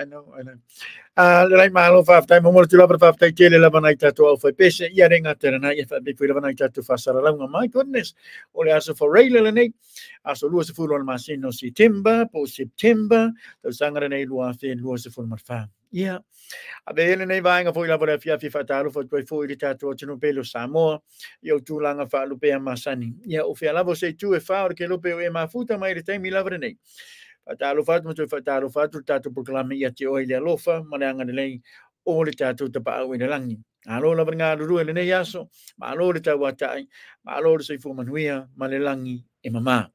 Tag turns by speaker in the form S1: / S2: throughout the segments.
S1: know. Like malo 5 time mo tula per 5 time tele la banai tatu au foi pese ia renga terana ia fa be la banai tatu fasara la my goodness ole aso for rail le nei aso lua se fu lo masino September po September to sangara nei lua fe lua se fu marfa ia abe nei vainga foi la para fia fatalo foi di tatu tino pelo Samoa io tu langa fa lu pe masani ia o fe la vo se tu e fa che lo pe e mafuta mai te mi la nei Fatalo fatu mo fatalo fatu tatu proklame ia te oi le alofa mananga nei o le tatu te pa o le langi alo la bringa ru le nei aso ma alo le tau atai ma alo le sei fu manuia ma le langi e mama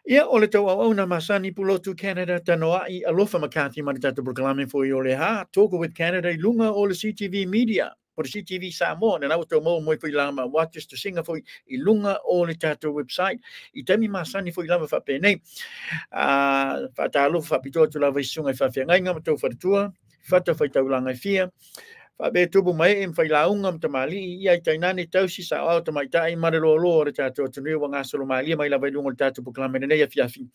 S1: ia o le tau au na masani pulo tu Canada tanoa I alofa makati ma le tatu proklame fo I o le ha talk with Canada I lunga o le CTV media por CTV Samoa na auto mo mo foi lama watches to singa foi I lunga o le tatu website I temi masani foi lama fa penei fa talo fa pito tu lava isunga fa fia ngai ngam to fa tua fa to fa tau langa fia fa be tubu mai em fa launga m tamali ia tainani tausi sa auto mai tai marelo lo re tatu tu ni wanga solo mali mai lava lunga tatu proklame nei ia fia fi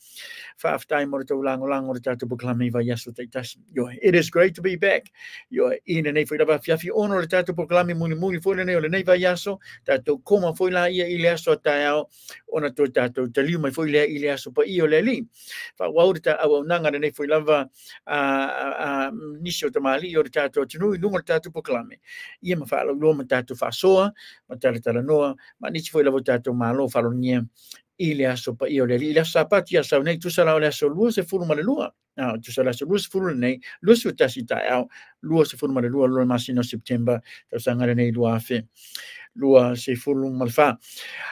S1: fa time mo to lango lango re tatu proklame va yaso taitas yo it is great to be back yo in nei foi lava fia fi ono re tatu proklame muni muni foi nei le nei va yaso tatu koma foi la ia ile aso tao ona to tatu tali mai foi le ile aso pa io le li fa waurita au nanga nei foi lava nisio tamali yo tatu tunu lunga tatu proklame ia ma fa lo ma tatu fa soa ma tala noa ma nisi foi lava tatu malo fa lo nia ile aso pa io le li ile sapati ya sa nei tu sala le aso lu se fulu ma le lua tu sala se lu se fulu nei lu se tasita au lu se fulu ma le lua lo masino September to sangare nei lua fe lua se fulu malfa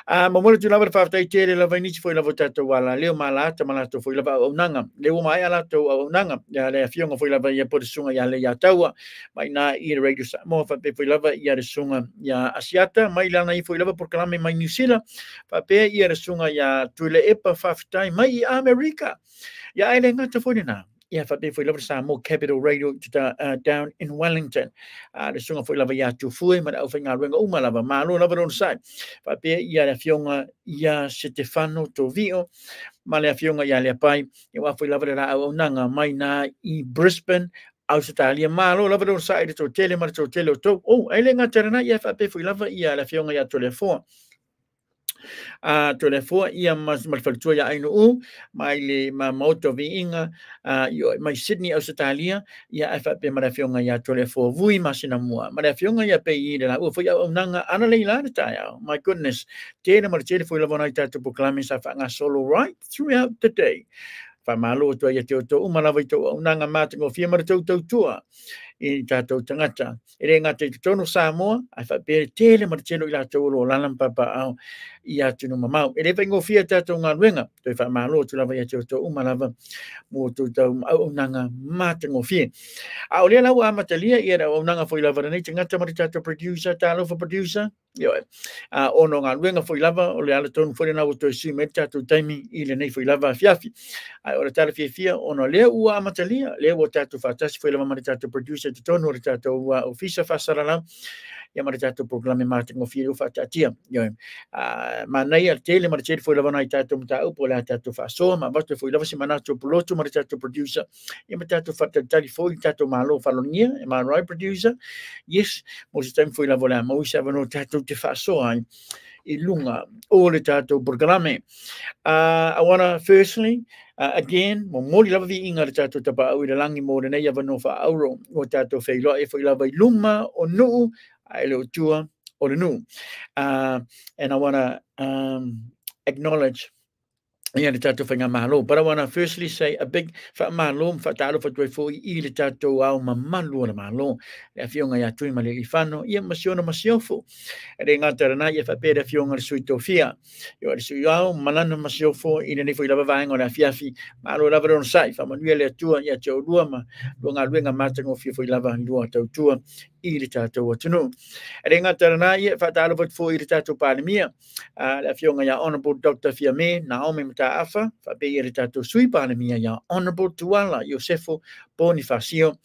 S1: ma mo tu lava fa tai tele lava nisi foi lava tatu wala leo malata malato foi lava onanga leo mai ala to onanga ya le fionga foi lava ia por sunga ya le ya taua mai na I radio mo fa pe foi lava ia le sunga ya asiata mai lana I foi lava por kalame mai New Zealand fa pe ia le sunga ya tuile epa 5 time mai I America ya ai le ngata foi na ia fa pe foi lava Samoa Capital Radio down in Wellington le sunga foi lava ya tu fui ma au finga renga uma lava malo lava on side fa pe ia le fionga ya Stefano Tovio ma le fionga ya le pai ia wa foi lava la au nanga mai na I Brisbane Australia malo lava on side to tele ma to tele to ai le ngata na ia fa pe foi lava ia le fionga ya telefone telefone ia mas faltua ya ainu mai le ma moto vinga yo mai Sydney Australia ia fa pe ma fionga ya telefone vui masina mua ma fionga ya pe I la foi ya nanga ana le la ta ya my goodness tene ma tele foi la bona tatu proclaim sa fa nga solo right throughout the day fa malo to ya to umala to nanga matingo fia ma to tua I tatou tangata. E re ngata I tono Samoa, ai fa pere tele ma telo I la tau lo lalam papa au I atu no mamau. E re vengo fia tatou ngā ruenga, toi fa malo tu lava ia to umalava mo tu tau au nanga matango fia. A o lea lau a matalia I era au nanga foi lava nei tangata ma tatou producer, talo fa producer. Yo, ono ngā ruenga foi lava, o le ala tonu foi na o toi si me tatou taimi I le nei foi lava fiafi. Ai o le tala fia ono lea ua a matalia, lea o tatou fatasi foi lava ma tatou producer te tono re tatou ofisa fasarala ia ma tatou programe marketing ofia fa tatia yo ma nei al tele ma tele foi lava na tatou mta o pola tatou faso ma basta foi lava semana to piloto ma tatou producer ia ma tatou fa tali foi tatou malo falonia ma right producer yes mo se tem foi lava la mo se va no tatou te faso ai I lunga o le tatou programe I want to firstly again, mo moli lava vi inga le tatou tapa au I le langi mo le nei ava no fa auro o tatou feiloa e foi lava I luma o nuu ai le utua o le nuu. And I want to acknowledge ia le tatou whainga mahalo. But I want to firstly say a big wha mahalo, wha tālo wha tuai fōi I le tatou au mamalu o le mahalo. Le a fionga ia tui ma le whano, ia masiona masiofo. E re ngata rana ia whapere fionga le sui tōwhia. Ia le sui au, malana masiofo, I le nefo I lava vaenga o le a fiafi, mahalo lava ron sai, wha manuia le atua, ia te o lua ma, lua ngā luenga matango fia fo I lava lua tautua, I le tatou atunu. E re ngata rana ia wha tālo wha fōi I le tatou pālemia, le a fionga ia Honourable Dr. Fiame, Naomi Mataafa, fa pe ia tatou sui palemia ia Honourable Tuala Iosefo Bonifacio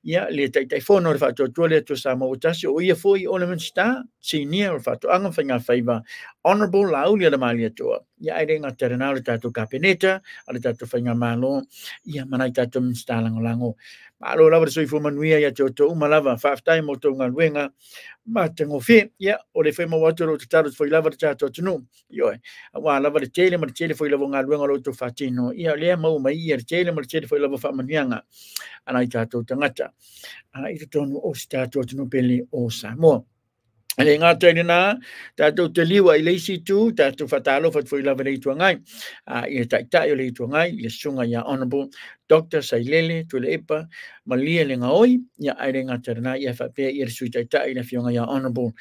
S1: ia le taitai fono le fatotua le to sa mo tasi o ia foi ornament star senior fato anga whainga whaiva Honourable Laulia le malia toa ia ai renga terena le tatou kapeneta, ale tatou whainga malo, ia manai tatou mstalangolango. Malo lava le soifo manuia ia toto umalava, whaftai mo tau ngaluenga, matango fi, ia, o le whaima watoro te taro foi lava le tatou tunu, ioi, wa lava le tele, ma le tele foi lava ngaluenga lo to fatino, ia lea mau mai ia le tele, ma le tele foi lava whamanianga, anai tatou tangata, i te tonu o si tatou tunu pele o Samoa. Ale ngā tēne nā, tātou te liwa I leisi tū, tātou whatalo whatwoi lava le itua ngai, I taitai o le itua ngai, I le sunga ia Honourable Dr. Sailele, tu le epa, malia le ngaoi, ia aere ngā tēne nā, ia whapea I le sui taitai le fionga ia Honourable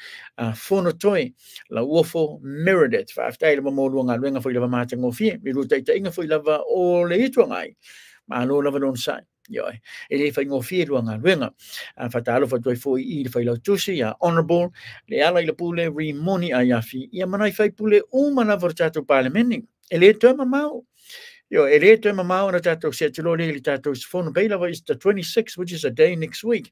S1: Fono Toi, la uofo Meredith, whaftai le mamolua ngā luenga whoi lava mātango fie, mi ru taitai inga whoi lava o le itua ngai, malo lava don sai. Yoi, ele fai ngofie luanga luenga, whatalo whatoi fo I le fai lau tusi, ia Honourable, le ala I le pule rimoni a iafi, ia manai fai pule umana var tatou parliamenting, ele tue mamau. Yo, ele tue mamau na tatou setilo le tatou sfono peila is the 26th, which is a day next week.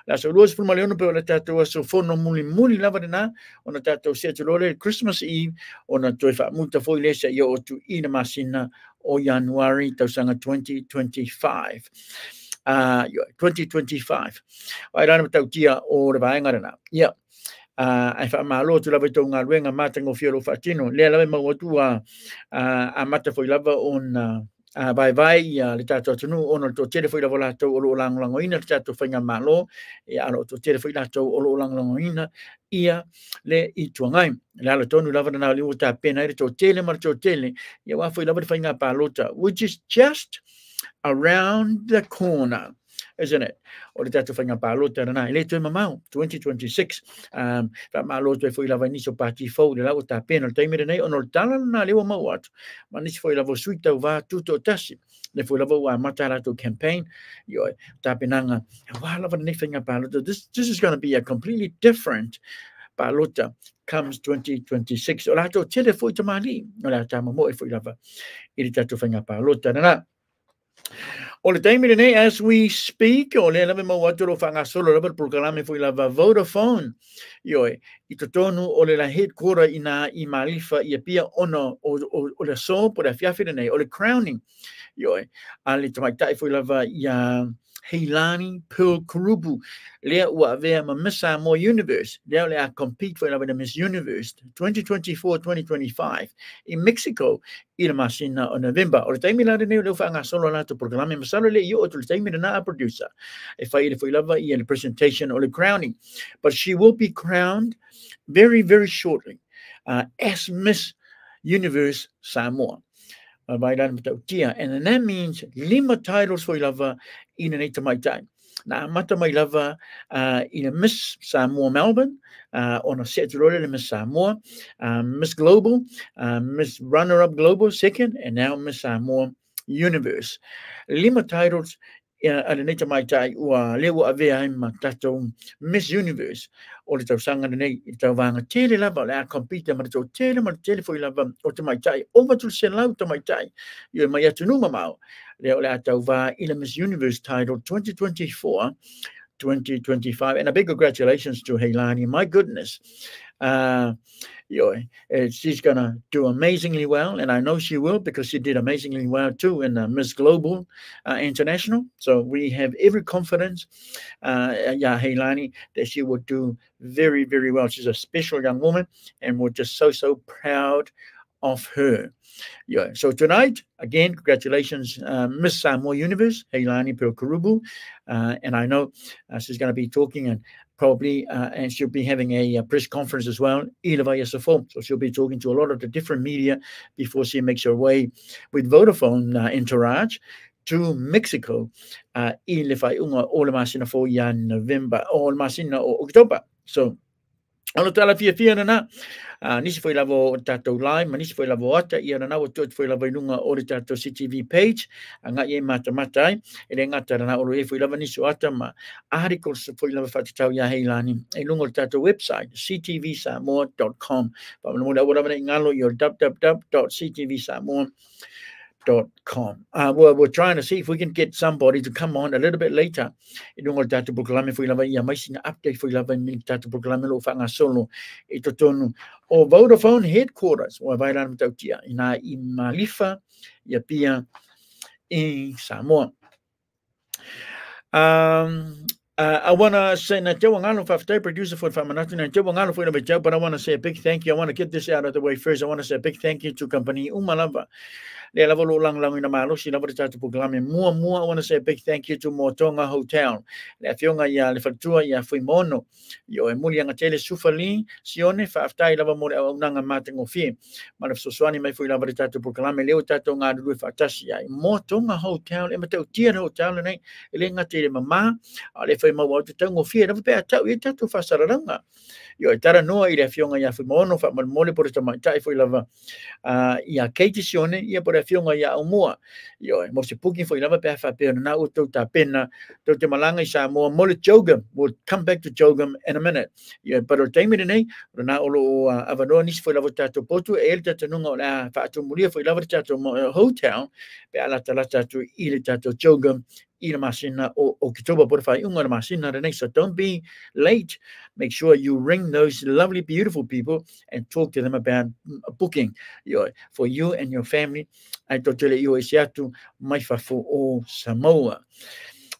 S1: La so luas fulma leono pe o le tatou so fono muli lava na, o na tatou setilo le Christmas Eve, o na toi wha muta foi le sa o tu ina masina, o January tausanga 2025. 2025. Ai rana tau tia o le vaenga rana. Ia. Ai wha malo tu lava tau ngā luenga mātango whioro whatino. Lea lawe mauatua a mata foi lava on vai le tātou tunu ono to tere foi lava lātou o lo langolango ina le tātou whainga malo. E alo to tere foi lātou o lo langolango ina. Ia le I tuangai. Le ala tonu lava na liu ta pena ere to tele mar to tele. Ia wa foi lava le whainga pālota. Which is just around the corner, isn't it? O le tatu whainga pālota rana, ele tue mamau, 2026, wha malo tue fwoi lava niso pāti fau, le lau tā pēna, le taimere nei, ono le tala na lewa mau atu, ma nisi fwoi lava suita u wā tuto tasi, le fwoi lava ua matarato campaign, yoi, tā penanga, wā lava nei whainga pālota, this is going to be a completely different pālota comes 2026, o lato tele fwoi tamali, o la tā mamo e fwoi lava, ili tatu whainga pālota rana. O le taimi nei, as we speak, o le lave mau atoro whangasolo lava programe foi lava VODAFONE. Ioi, I totonu o le la headquarter I malifa I Apia ono o le so po le fiafire nei, o le crowning. Ioi, a le tamaitai foi lava ia Heilani Pearl Kurubu, lea ua avea ma Miss Samoa Universe, lea lea compete for the Miss Universe 2024-2025 in Mexico, I le masina o November. O le taimi la reneu leu whaanga solo la to programe masalo le I o to le taimi na a producer. E whai le foi lava I le presentation o le crowning. But she will be crowned very, very shortly as Miss Universe Samoa. And that means 5 titles for lava in an eitamaitai. Na mata mai lava in a Miss Samoa Melbourne, on a set in Miss Samoa, Miss Global, Miss Runner-Up Global second, and now Miss Samoa Universe. 5 titles ala nei tamaitai ua lewa avea ai ma tatou Miss Universe. O le tausanga nei I tau vanga tele lava le a compete ma tau tele foi lava o tamaitai over to selau tamaitai. Ia mai atu numa mau. Le a tau va I le Miss Universe title 2024-2025. And a big congratulations to Heilani. My goodness. She's going to do amazingly well, and I know she will because she did amazingly well too in Miss Global International. So we have every confidence, Heilani, that she will do very, very well. She's a special young woman, and we're just so proud of her. Yeah. So tonight, again, congratulations, Miss Samoa Universe, Heilani Peokarubu, and I know she's going to be talking and probably, and she'll be having a press conference as well, so she'll be talking to a lot of the different media before she makes her way with Vodafone entourage to Mexico, November, or October. So, Ono tala fia na nisi foi lavo tatou live, ma nisi foi lavo ata ia na o tot foi lavo inunga o le tatou CTV page, anga ia mata ai, ele ngata na o e foi lavo nisi ata ma articles foi lavo fatatau ia Heilani, e lunga o tatou website ctvsamoa.com. Pa mo la ora ngalo i www.ctvsamoa.com. We're trying to see if we can get somebody to come on a little bit later. Idung ol tatu programa foi lava ia mais sina update foi lava min tatu programa lo fanga solo ito tonu o Vodafone headquarters o vai lan tautia ina I Malifa ia Apia Samoa. I want to say, producer for Famanatu, but I want to say a big thank you. I want to get this out of the way first. I want to say a big thank you to company Umalava. I want to say a big thank you to Moatonga Hotel. Yo emuli ang tele sufali sione fa aftai lava mo unanga mating ofi malaf soswani mai foi lava tatu programa leo tatu nga du fa tasia Moatonga Hotel e matau tia hotel nei ele nga tele mama ale foi mau tatu ofi lava pe tau e tatu fa saranga yo tara noa ile fionga ya foi mono fa mole por esta mai foi lava ia keiti sione ia por fionga ya umua yo mo se puki foi lava pe fa pe na uto ta pena to te malanga isa mo mole jogam. We'll come back to jogam in a minute. Yeah, but o taimi nei na olo avanonis foi lava tatu potu e el tatu nunga la fa atu mulia foi lava tatu hotel pe ala tatu ile tatu jogam ila masina o kitoba por fa unga masina nei, so don't be late. Make sure you ring those lovely beautiful people and talk to them about booking for you and your family. I totally you isiatu mai fa o Samoa.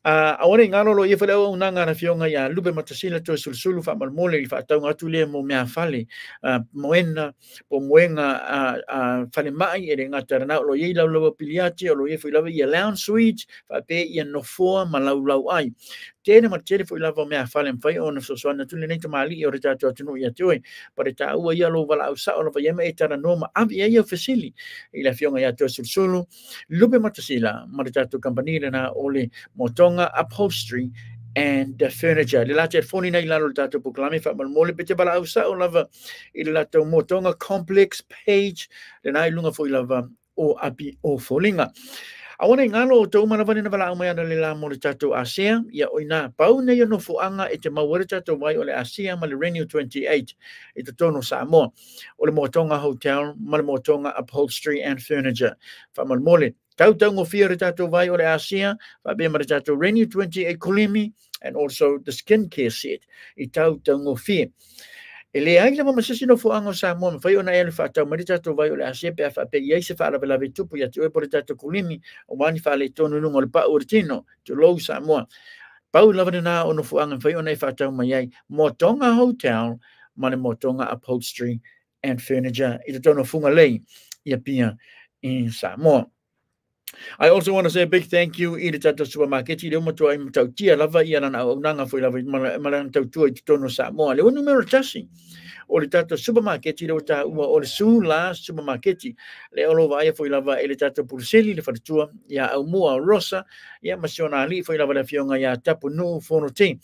S1: Awara ngalo lo ia fala unanga na fionga ya lupe matasila to sulsulu fa malmole fa tau ngatu le mo mea fale moena po moenga fale mai e ngata na lo ia lo piliati lo ia fila ia lounge suite fa pe ia no for malau ai tene marchere foi lava mea fale fai ona so so na tuli nei tamali o reta to tunu ia toi para ta ua ia lo vala usa o va ia tara noma abi ia facili ila fionga ya to sulsulu lupe matasila marita to company na ole Moatonga Upholstery and Furniture. Le latte 49 lalo tato proclame fa mole pete bala usa o lava il lato Moatonga complex page le nai lunga foi lava o api o folinga. I want to ngalo to mana vani na bala umaya na le la mo tato Asia ya oina pau ne yo no fuanga e te mawere tato vai ole Asia ma le Renew 28 e te tono Samoa o le Moatonga Hotel ma le Moatonga Upholstery and Furniture fa mole tau ngofia re tato vai o le Asia fa be ma tato Renew 28 kulimi and also the skincare set I tau ngofia ele ai lava masisi no fuanga Samoa ma fai ona ele fa tau ma tato vai o le Asia pe fa pe ia se fa la vela tupu ya te por tato kulimi o wani fa le tonu lungo le pa urtino to lo Samoa pau lava na ono fuanga fai ona fa tau mai ai Moatonga Hotel ma le Moatonga Upholstery and Furniture I te tono funga lei ia pia in Samoa. I also want to say a big thank you I the supermarket. I umatu ai mtautia lava ia na unanga foi lava malang tautua I tono Samoa. Le numero tasi o le tata supermarket I ta ua o le SULA supermarket. Le olo vai foi lava ele tata purseli le fatua ia au mua rosa ia masionali foi lava le fionga ia tapu no fono te.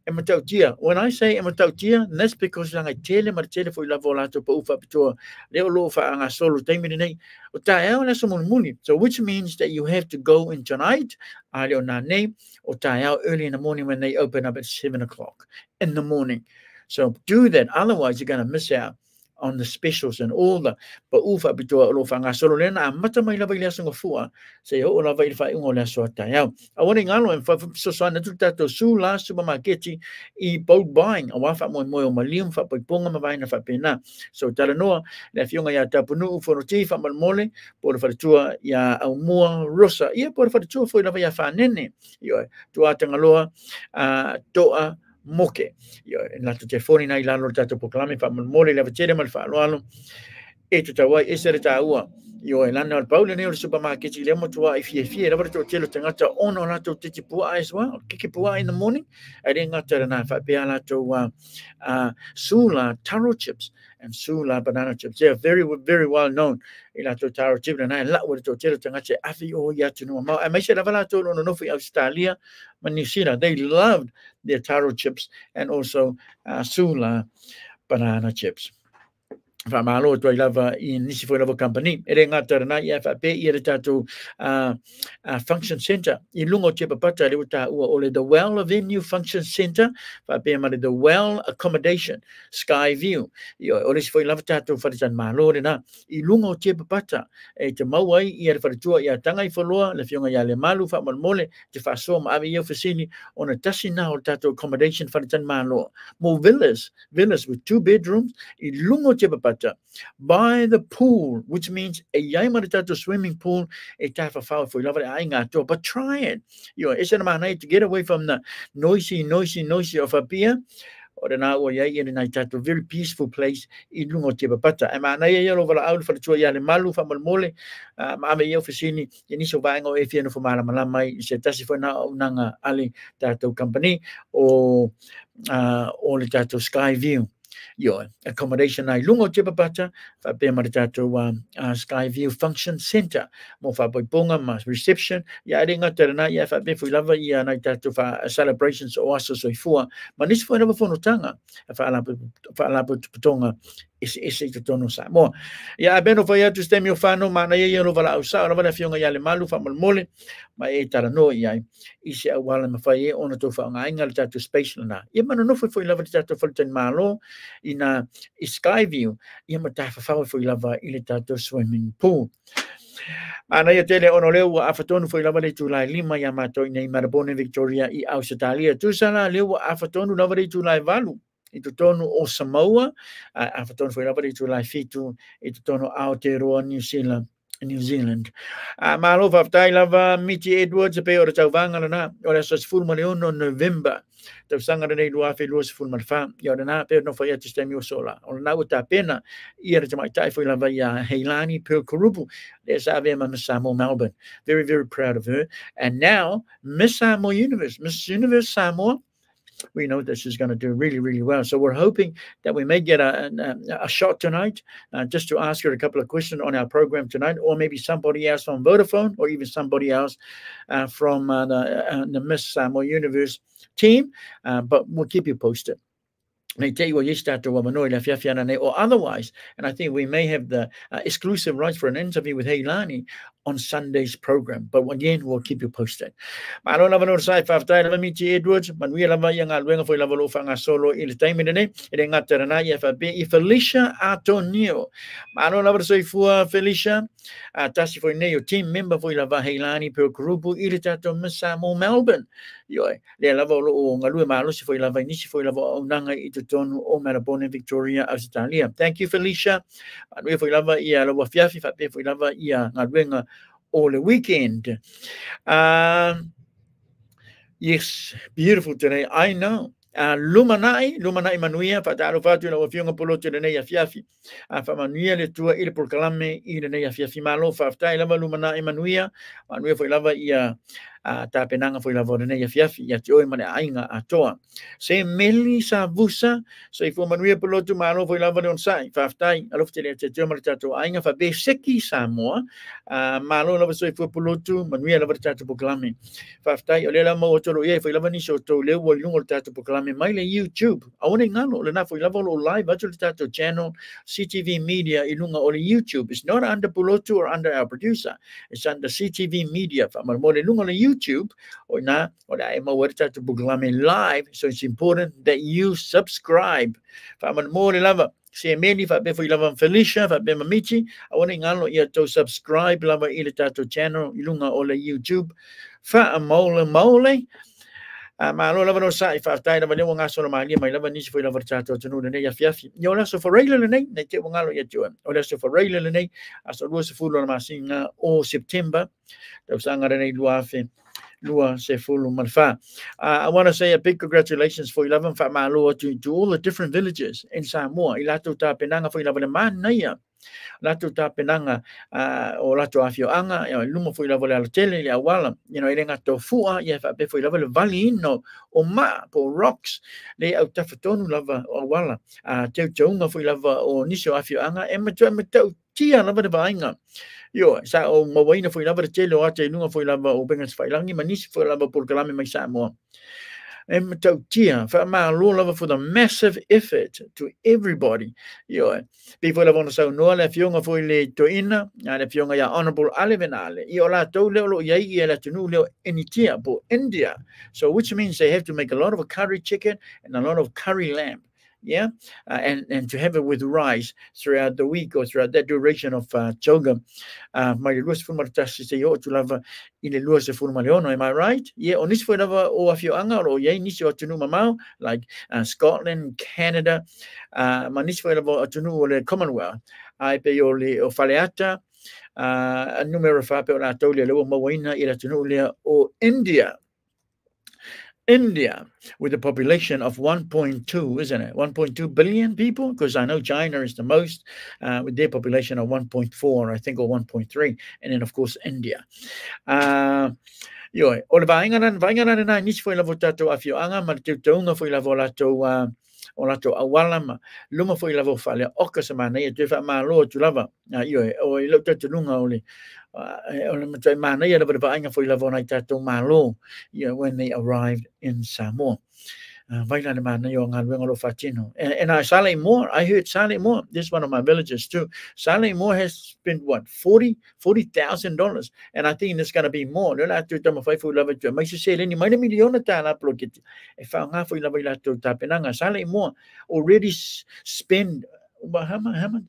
S1: When I say ematautia, that's because I tell him for lavolato ufa pitoa. Leo fa anga solo taimini o taeo la muni. So which means that you have to go in tonight, alio na name o taeo early in the morning when they open up at 7 o'clock in the morning. So do that, otherwise you're going to miss out on the specials and all the ufa pitoa lo fa anga solo lena mata mai lava ile asunga fua. Say o lava ile fa ungo la so taeo. I want to ngalo and fa so so na tato SULA supermarket I boat buying a wafa mo o malium fa ponga ma vai na fa pena. So tala noa le fionga ya tapunu for ti fa mole por fa tua ya au mua rosa ia por fa tua foi lava ya fa nene yo tua tangaloa toa moke yo en la telefoni na ila lo tato proclame fa mole le vacere mal fa lo e tu tawa e sere taua yo en la Paulo ne o supermarket le mo tua I fie la to telo tangata ono la to tiki pua as well kiki pua in the morning I didn't got to na fa pe ala to SULA taro chips and SULA banana chips. They are very well known in la to taro chips and I la with to telo tangata afi o ya to no ma I say la vala to no fi Australia ma New Zealand they loved their taro chips and also SULA banana chips. Whamalo toi lava I nisi foi lava company. Ere ngata rana I FAP I re tātou function centre. I lungo Tiapapata le uta ua ole the Well Venue Function Centre. Whape mare the Well Accommodation. SKYVIEW. I ole si foi lava tātou wharitan malo rena. I lungo Tiapapata. E te mauai I re wharitua I a tanga I whaloa. Le fionga I le malu whaman mole. Te whasoa ma awe iau whasini. Ona tasi na o tātou accommodation wharitan malo. Mo villas with 2 bedrooms. I lungo Tiapapata. By the pool, which means a yai maritato swimming pool, a type of foul for love it, but try it. You know, it's a man to get away from the noisy of Apia. Or the now yai in a very peaceful place in Lungo Tiapapata. And I yellow over out for the Choya Malu from Mole, Mama Yofisini, initial buying or if you know for Malamai, said Tassi for now, Nanga Ali Tato Company or the Tato SKYVIEW. Yo, accommodation I lungo Tiapapata, fa pe maritato SKYVIEW Function Centre. Mo fa ponga mas reception. Ya ringa terna ya fa pe fulava ya na tato fa celebrations o aso soifua. Manis fo na fono tanga. Fa ala putonga is to tono sa. Mo ya beno fa ya to stem yo fano mana ya no vala usa no vala fionga ya le malu fa mole. Ma e tarano ya isi awala ma fa ye ona to fa ngainga tato space na. Ya mano no fo lava tato fulten malo ina SKYVIEW ia matafa fa fo lava ile tato swimming pool. Ana ia tele ono leu afatonu fo lava le July 5 ia mato nei Melbourne Victoria I Australia tu sala leu afatonu lava le July 8 I tonu o Samoa afatonu fo lava le July 7 I tonu Aotearoa New Zealand. Malo fa lava Miti Edwards pe o tauwanga na o le sos full no November. Tau sanga nei lua fe lua full marfa. Ia na pe no fa ia tistemi o sola. O na uta pena ia te mai tai foi lava ia Heilani per Kurupu. There's Apia Samoa Melbourne. Very, very proud of her. And now Miss Samoa Universe, Miss Universe Samoa. We know that she's going to do really, really well. So we're hoping that we may get a shot tonight just to ask her a couple of questions on our program tonight, or maybe somebody else from Vodafone, or even somebody else from the Miss Samoa Universe team. But we'll keep you posted. Or otherwise, and I think we may have the exclusive rights for an interview with Heilani on Sunday's program. But again, we'll keep you posted. Malo lava no sai fa tai lava Miti Edwards, manuia lava ia nga luenga foi lava lo fanga solo I le time nei, e ngata rana ia fa be Felicia Antonio. Malo lava so fua Felicia, tasi foi nei o team member foi lava Heilani per grupo I le tato Miss Samoa Melbourne. Yo, le lava lo nga lue malo si foi lava inisi foi lava o nanga I tonu o Melbourne Victoria Australia. Thank you Felicia. Manuia foi lava ia lo fiafi fa be foi lava ia nga luenga all the weekend. Yes, beautiful today. I know. Lumanai manuia fataro fatu la fionga poloto de nei afiafi. Fa manuia le tua il proclame I nei afiafi malo fa ftai lava lumanai manuia. Manuia foi lava ia ta penanga foi lava nei afiafi ia tio mane ainga atoa. Se meli sa vusa, so fo manuia poloto malo foi lava on sai. Fa ftai alofte le tio mane tato ainga fa be seki Samoa. Malo lava so fo poloto manuia lava tato proclame. Fa ftai ole la mo tolo ia foi lava ni so to le wo lungo tato proclame mai le YouTube. Aone ngalo le na foi lava lo live atul tato channel CTV Media ilunga ole YouTube. It's not under Pulotu or under our producer. It's under CTV Media. Fa mo le lunga le YouTube o na o le mo wera tato proclame live. So it's important that you subscribe. Fa mo le lava se meni fa be foi lava Felicia fa be mamichi. Aone ngalo ia to subscribe lava I le tato channel ilunga ole YouTube. Fa mole Malo lava no sai fa tai lava le wanga so mai lava nisi foi lava tato tonu nei afiafi. Yo la so for regular nei te wanga lo ia tu. O la so for regular nei aso lo se fulo ma singa o September. Tau sanga nei lua se fulo malfa. I want to say a big congratulations for 11 fa malo to all the different villages in Samoa. I lato ta penanga foi lava le man ia. Lato ta penanga o lato afioanga luma foi lava le tele le awala irenga to fua ia fa be foi lava le valino o ma po rocks le au tafatonu lava o awala te taunga foi lava o niso afioanga e matau tia lava de vainga yo sa o mawaina foi lava le tele o ate nunga foi lava o bengas failangi manisi foi lava por kalame mai Samoa. Tautia, whamalo lava for the massive effort to everybody. Before la vona sau noa le fionga foi le toina, le fionga ya Honourable Alevenale. La tau leo lo iai ia la tunu leo enitia po India. So which means they have to make a lot of curry chicken and a lot of curry lamb. And to have it with rice throughout the week or throughout that duration of choga. Mai luas fu martasi se yo tu lava ile luas fu maleono, am I right? On this fu lava o afioanga o ye nisi o tunu mamau like Scotland, Canada, manis fu lava o tunu o le Commonwealth. Ai pe o le o faleata a numero fa pe o la tau le lo mawaina ila tunu le o India, with a population of 1.2, isn't it? 1.2 billion people? Because I know China is the most, with their population of 1.4, I think, or 1.3. And then, of course, India. O le vaingaran na nisi foi lavo tatou afioanga, ma te taunga foi lavo latou o latou awala ma luma foi lavo fale oka sa mana ia te fa malo tu lava o i lo tatou lunga o le matai mana ia lava vainga foi lavo nai tatou malo when they arrived in Samoa. Vaila mana yo ngalwenga lo fatino. And Sale Moore, I heard Sale Moore, this is one of my villages too. Sale Moore has spent what, $40,000, and I think there's going to be more. No la tu tama fai fu lava tu. Mai se se le ni mai miliona ta la plokit. E fa nga fu lava la tu tapenanga. Sale Moore already spent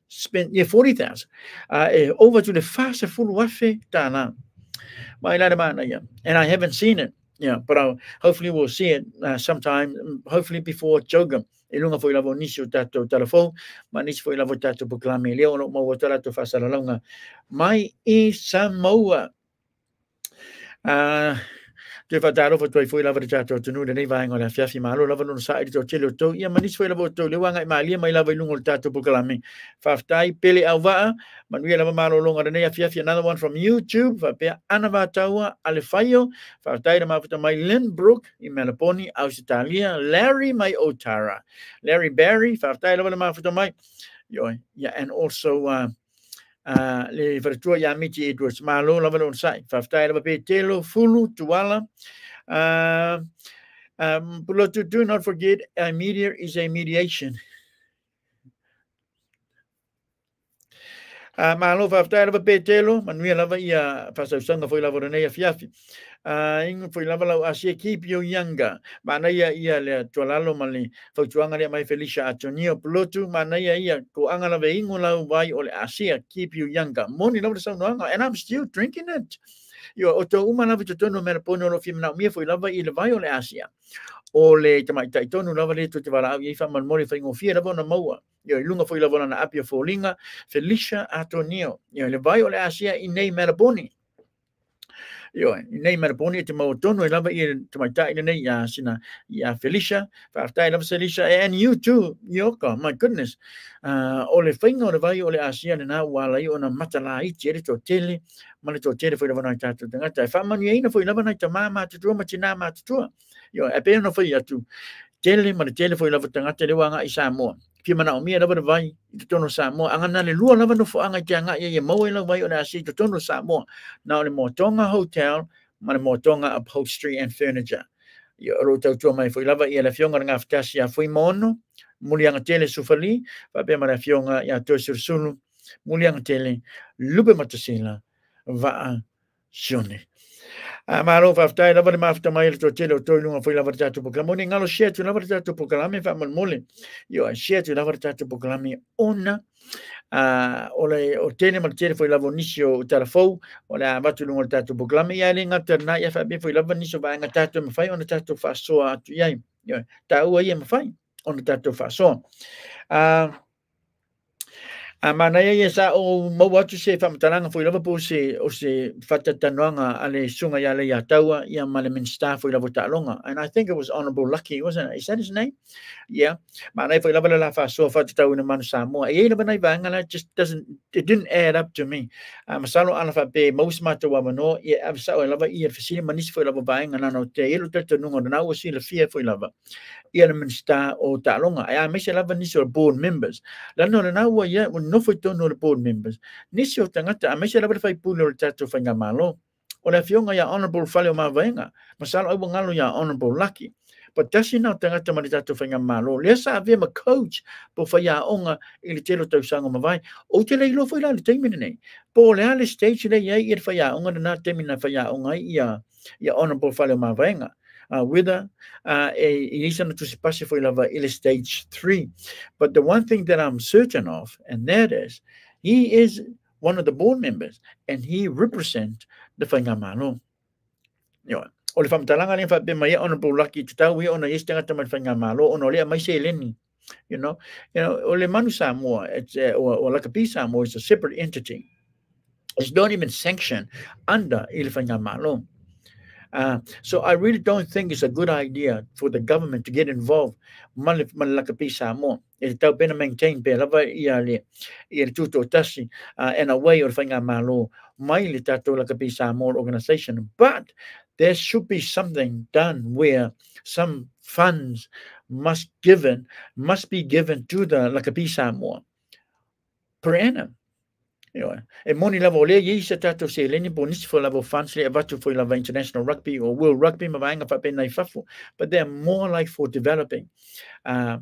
S1: spent 40,000 over to the fast full wafe ta na. Mai la mana ya. And I haven't seen it. But hopefully we'll see it sometime, hopefully before Jogam. Ilunga foi lavo nisio tato telefon, ma nisi foi lavo tato proclame leo no mau tala to fasalalonga. Mai I Samoa. Te whataro fa toi foi lava tato tunu de nei vainga la fiafi malo lava no sa to telo to ia ma nisi foi lavo to lewanga mai mai lava ilunga tato proclame. Faftai pele awa, manuia lava malo longa de nei fiafi. Another one from YouTube, fa pe anava taua alefaio, faftai de mafuta mai Lynbrook in Melbourne, Australia, Larry mai Otara, Larry Barry, faftai lava mafuta mai. And also le vertua ya miti Edwards malo lava no sai faftai lava pe telo fulu tuala. Do not forget, a media is a mediation. Malo faftai lava pe telo manuia lava ia fasausanga foi lava nei fiafi. Ingo foi lava lau asia keep you younger. Mana ia le tualalo mali fautuanga le mai Felicia Antonio Pluto. Mana ia ko anga lava ingo lau vai ole asia keep you younger. Moni lava sa noanga, and I'm still drinking it. Oto uma lava to tono mera pono lo fim na mia foi lava I le vai ole asia. Ole tamai tai tonu lava le to te wala I fa man mori fa ingo fia lava na maua. Ilunga foi lava na Apia Folinga Felicia Antonio. Le vai ole asia I nei Melbourne. Nei Melbourne te mau tono lava I tamai tai nei ya sina ya Felicia faftai lava Felicia, and you too Yoko, my goodness. Ole fainga ole vai ole asia na wala I ona matala I tere to tele male to tere foi lava na tatu tangata fa manu ina foi lava na tama tu ma tina ma tu e pe no foi atu tele male tele foi lava tangata le wanga I Samoa. Pia mana o mia lava vai I tono Samoa anga le lua lava no fo anga tanga ia mau ila vai ona asia to tono Samoa na le MOATOGA hotel ma le MOATOGA upholstery and furniture. Ro tau tua mai foi lava ia le fionga nga fatasi a foi mono muli anga tele sufali pa pe mana fionga ia to sursulu muli anga tele lupe matasila va sione. Malo faftai lava le mafta mai to tele to lunga foi lava tatu proclame ngalo share tu lava tatu proclame fa mal mole. Share tu lava tatu proclame ona ole o tele mal tele foi lava nisio telefou ole vatu lunga tatu proclame ia le ngata na ia fa be foi lava nisio va ngata me fai ona tatu fa so atu ia ta ua ia me fai ona tatu fa so. Mana ia sa o mau atu se whamataranga foi lava po se o se whatatanoanga ale sunga ia le taua ia male minsta foi lava ta'alonga. And I think it was Honourable Lucky, wasn't it? Is that his name? Yeah. Mana foi lava la whasoa whatatau na manu Samoa. Ia lava nai vangala it didn't add up to me. Masalo ana wha pe maus mata wa mano ia avisa o lava ia fasini manisi foi lava vaenga nano te ilo tatanunga na ua si le fia foi lava. Ia le minsta o ta'alonga. Ia mese lava nisi o board members. Lano na ua ia no foi tono le board members. Nisi o tangata a mese lava fai pule o le tato whainga malo. O le fionga ia Honourable Fale o Mawaenga. Masalo au ngalo ia Honourable Lucky. But tasi nau tangata mani tātou whainga malo. Lea sa avea ma coach po whaia onga i le telo tau sanga mawai. O te leilo whaila le teimene nei. Po lea le stage le iai i le whaia onga na temina whaia onga ia honorable whale mawaenga. Whether isana to se pase foi lava ile stage 3. But the one thing that I'm certain of, and that is, he is one of the board members, and he represents the whainga malo. O le whamatalanga le whape mai honorable lucky te tau ona yes tangata mai whainga malo, ona lea mai se leni. You know, o le Manu Samoa, it's or Lakapi Samoa is a separate entity. It's not even sanctioned under ile whainga malo. So I really don't think it's a good idea for the government to get involved. Malakapi Samoa. It's tau pena maintain pe lava ia le tuto tasi and a way or whainga malo mai le tato Lakapi Samoa organization. But there should be something done where some funds must be given to the Lakapi Samoa per annum. E moni lava o lea i se tatou se leni po nisi foi lava funds le avatu foi lava international rugby or world rugby ma vaenga whape nei fafu, but they're more like for developing o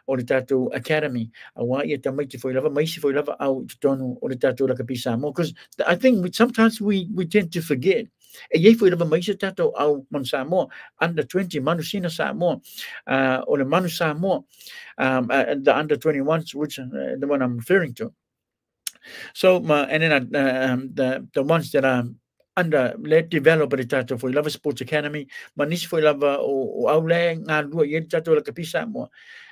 S1: le tatou academy a wa ia tamaiti foi lava maisi foi lava au tonu o le tatou Lakapi Samoa, because I think sometimes we tend to forget e iei foi lava maisi tatou au Manu Samoa under 20 Manu SINA Samoa o le Manu Samoa the under 21s, which the one I'm referring to. So, and then the ones that are under let develop the tato for lava sports academy, manis for lava o aule ngā lua i tato Lakapi Samoa.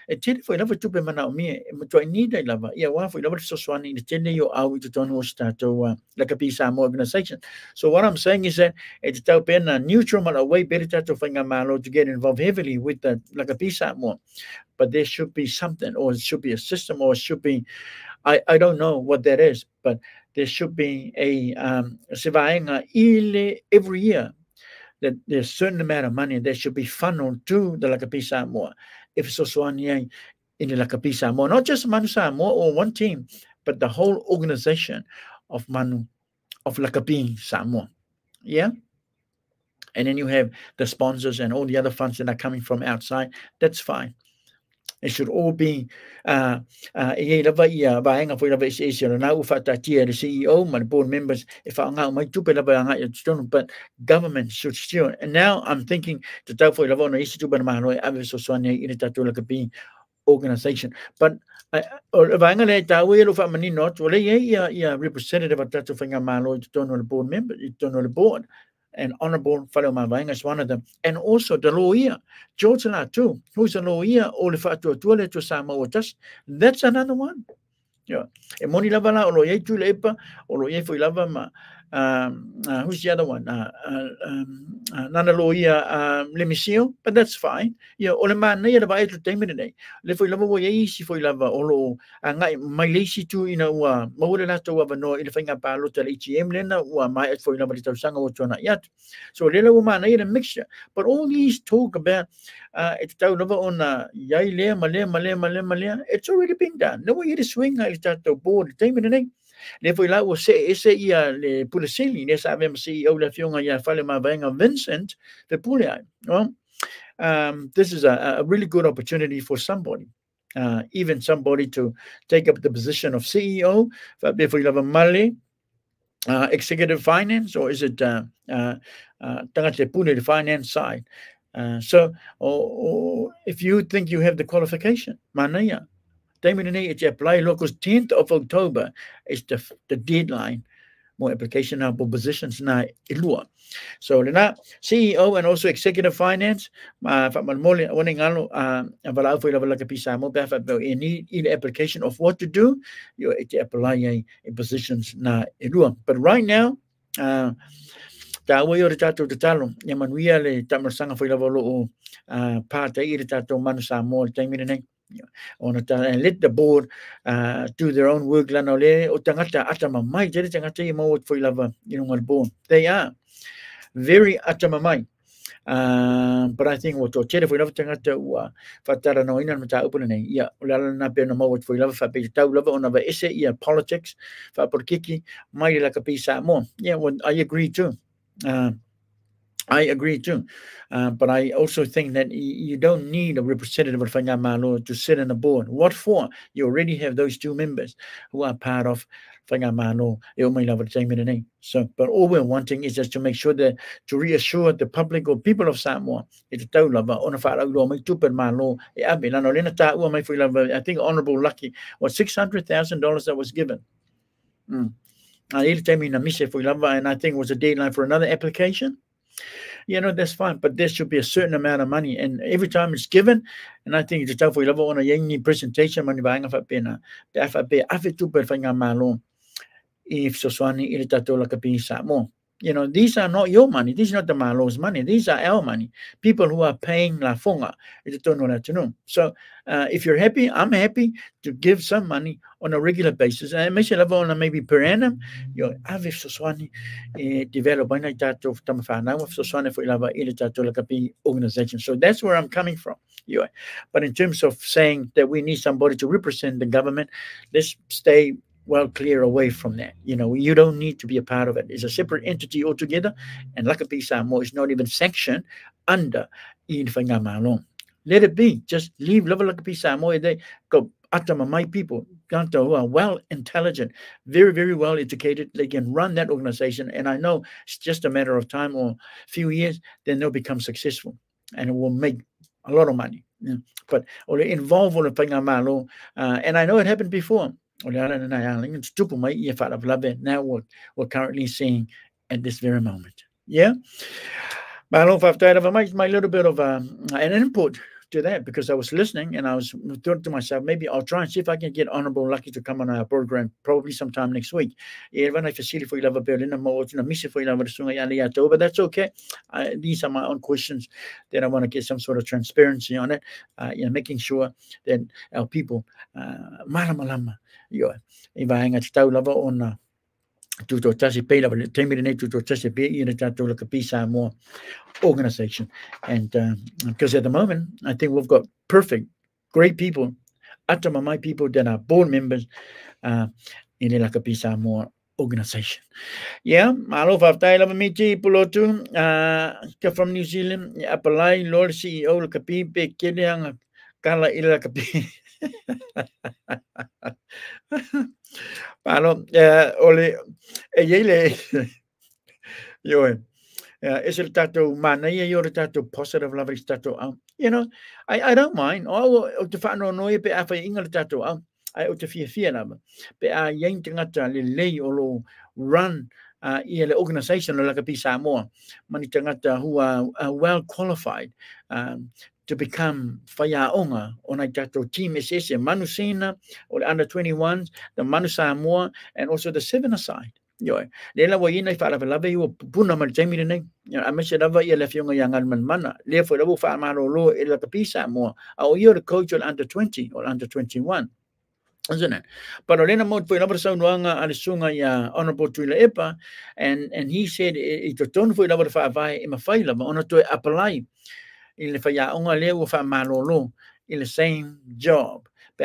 S1: E tele for lava tupe mana o mie, to I need a lava. Ia wa for lava soswani i tele yo au I tonu o tato Lakapi Samoa organization. So what I'm saying is that it's tau pena neutral mana way better tato whainga malo to get involved heavily with the Lakapi Samoa. But there should be something, or it should be a system, or it should be, I don't know what that is, but there should be a sivaenga every year that there's a certain amount of money that should be funneled to the Lakapi Samoa. If it's also in the Lakapi Samoa, not just Manu Samoa or one team, but the whole organization of Lakapi Samoa. Yeah. And then you have the sponsors and all the other funds that are coming from outside. That's fine. It should all be the CEO, my board members, but government should still. And now I'm thinking the organization. But representative of the board member, the board. And Honorable Whale Mawaenga is one of them. And also the lawyer, George La too, who's a lawyer, to Samoa. That's another one. Yeah. And moni lava la o lawyer tu lepa, o lawyer foi lava ma who's the other one? Nana lawyer Lemisio, but that's fine. Yeah, o le man nei lava e tu teimene nei. Le foi lava wo ye si foi lava o lo ngai mai leisi tu ina ua maure la to wa no ile fainga pa lo tele HM lena ua mai foi lava le tausanga o tona yat. So le la man nei a mixture. But all these talk about it's tau lava ona yai le male. It's already been done. No way to swing ile tato board teimene nei. Le foi la o se ia le pulisili ne sa vem CEO le fionga ia Whale Mawaenga Vincent the pulai. Well, this is a really good opportunity for somebody, even somebody to take up the position of CEO. Foi lava male executive finance, or is it tangate pule the finance side? So if you think you have the qualification, manaya. It's apply locals 10th of October is the deadline. More application now for positions na ilua. So na CEO and also executive finance mole waningalo avala foi la kapisa mo ba fa any application of what to do you apply in positions na ilua. But right now ta wo yo tato talo ya manuia le tamarsanga foi la volo parte i tato Manu Samoa taimine and let the board do their own work. They are very atamamai. But I think what if we love tangata fatara no ina mata upune ya ulala na pe no mo what we love fa pe tau love on ava ese ia politics fa por kiki mai la kapisa mo. Yeah, well, I agree too. I agree too. But I also think that you don't need a representative of Whangamalo to sit on the board. What for? You already have those two members who are part of Whangamalo. So, but all we're wanting is just to make sure that, to reassure the public or people of Samoa, I think Honourable Lucky was $600,000 that was given. And I think it was a deadline for another application. That's fine, but there should be a certain amount of money, and every time it's given, and I think it's for level on a young presentation money buying of a pena, the FAP, afitu per malo, if Soswani irritato like a pisa more. These are not your money. These are not the Malo's money. These are our money. People who are paying La Fonga. So if you're happy, I'm happy to give some money on a regular basis. And maybe per annum, avif Soswani develop organization. So that's where I'm coming from. But in terms of saying that we need somebody to represent the government, let's stay well clear away from that. You don't need to be a part of it. It's a separate entity altogether, and Lakapi Samoa is not even sanctioned under Infangamalong. Let it be. Just leave Lakapi Samoa. They go Atama, my people, who are well intelligent, very, very well educated. They can run that organization, and I know it's just a matter of time or a few years, then they'll become successful, and it will make a lot of money. But or involve all the Pangamalo, and I know it happened before. Now what we're currently seeing at this very moment. Yeah. But I don't know if I've my little bit of an input to that, because I was listening and I was thought to myself, maybe I'll try and see if I can get Honourable Lucky to come on our program probably sometime next week. But that's okay. These are my own questions that I want to get some sort of transparency on it. Making sure that our people malama on tuto tasi pela terminate tuto tasi be in a tato like a pisa more organization. And because at the moment I think we've got great people, atama my people that are board members in a like a pisa more organization. Yeah, malo faftai lava miti pulotu from New Zealand apply Lord CEO like a pipe kiliang kala ila kapi. Palo ole yele is el tato mana your tato positive love is tato I don't mind. Oh to fano no pe afa ingal tato I o te fia lava pe a yang tangata le lei o run le organization like a pisa more mani tangata who are well qualified to become whaiaonga on a tato team SS, Manusina, or the under 21s, the Manu Samoa, and also the 7-a-side. Lela wa ina wha lawe iwa puna ma jaimi nei. A mese lawa ia le fionga yang alman mana. Le fo lawo wha maro lo e la kapi Samoa. A o ia the coach on under 20 or under 21. Isn't it? But Olena mo po lawa sa unuanga alisunga ya Honourable Tuila Epa, and he said ito ton fo lawa wha vai e mawhaila ma ona to apply in the same job. So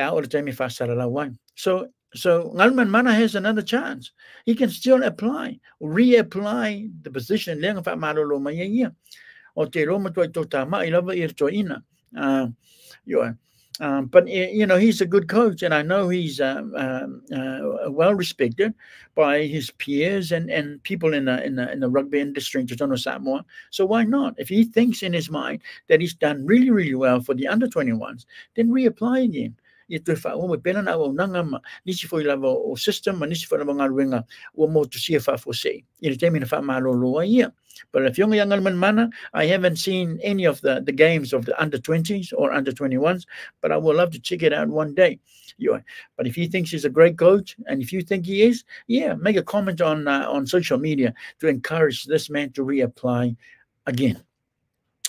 S1: Ngalman Mana has another chance. He can still reapply the position. But he's a good coach, and I know he's well respected by his peers and people in the rugby industry in Totono Samoa. So why not? If he thinks in his mind that he's done really, really well for the under 21s, then reapply again. Ito fa o pena na o nanga nisi foi lava o system nisi foi lava ngaruenga o mo to see fa for say il temi na fa malo lo ia. But if young mana, I haven't seen any of the games of the under 20s or under 21s, but I would love to check it out one day. But if he thinks he's a great coach, and if you think he is, make a comment on social media to encourage this man to reapply again.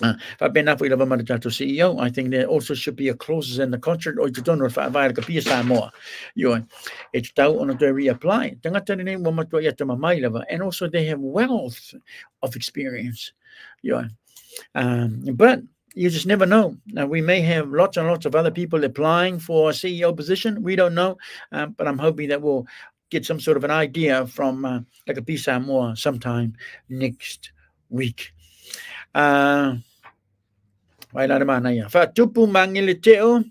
S1: CEO, I think there also should be a clause in the contract or you don't know if I have Apia Samoa. It's down on to reapply. And also they have wealth of experience. But you just never know. Now, we may have lots and lots of other people applying for a CEO position. We don't know, but I'm hoping that we'll get some sort of an idea from Apia Samoa sometime next week. Mai la mana ia. Fa tupu mangile teo.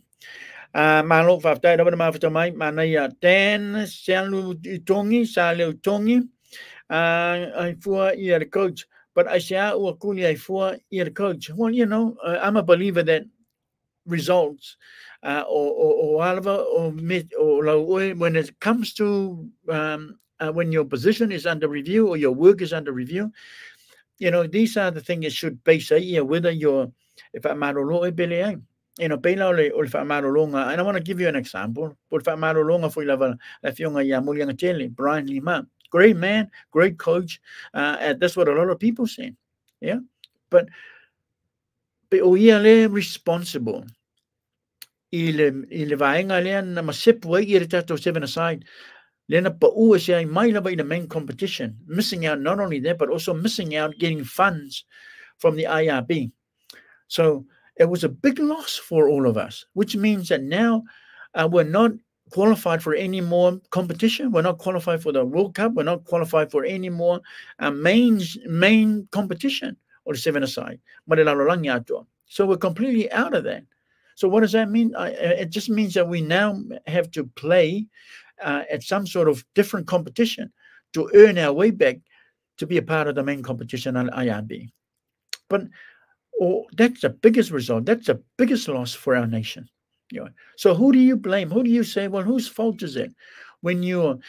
S1: Malo fa tai da ma fa mai mana ia ten selu tongi sale tongi. I for ia the coach, but I say o kuli I for ia the coach. Well, you know, I'm a believer that results or when it comes to when your position is under review or your work is under review, you know, these are the things that should base whether you're if I'm you know, and I want to give you an example. Brian Lima, great man, great coach. That's what a lot of people say. Yeah, but responsible. Ile vaenga lean na masepua i tato 7 aside. Lena pa USA might have been the main competition, missing out not only that, but also missing out getting funds from the IRB. So it was a big loss for all of us, which means that now we're not qualified for any more competition. We're not qualified for the World Cup. We're not qualified for any more main competition or the 7 aside. So we're completely out of that. So what does that mean? It just means that we now have to play at some sort of different competition to earn our way back to be a part of the main competition on IRB. But that's the biggest result. That's the biggest loss for our nation. You know? So who do you blame? Who do you say, well, whose fault is it? When you're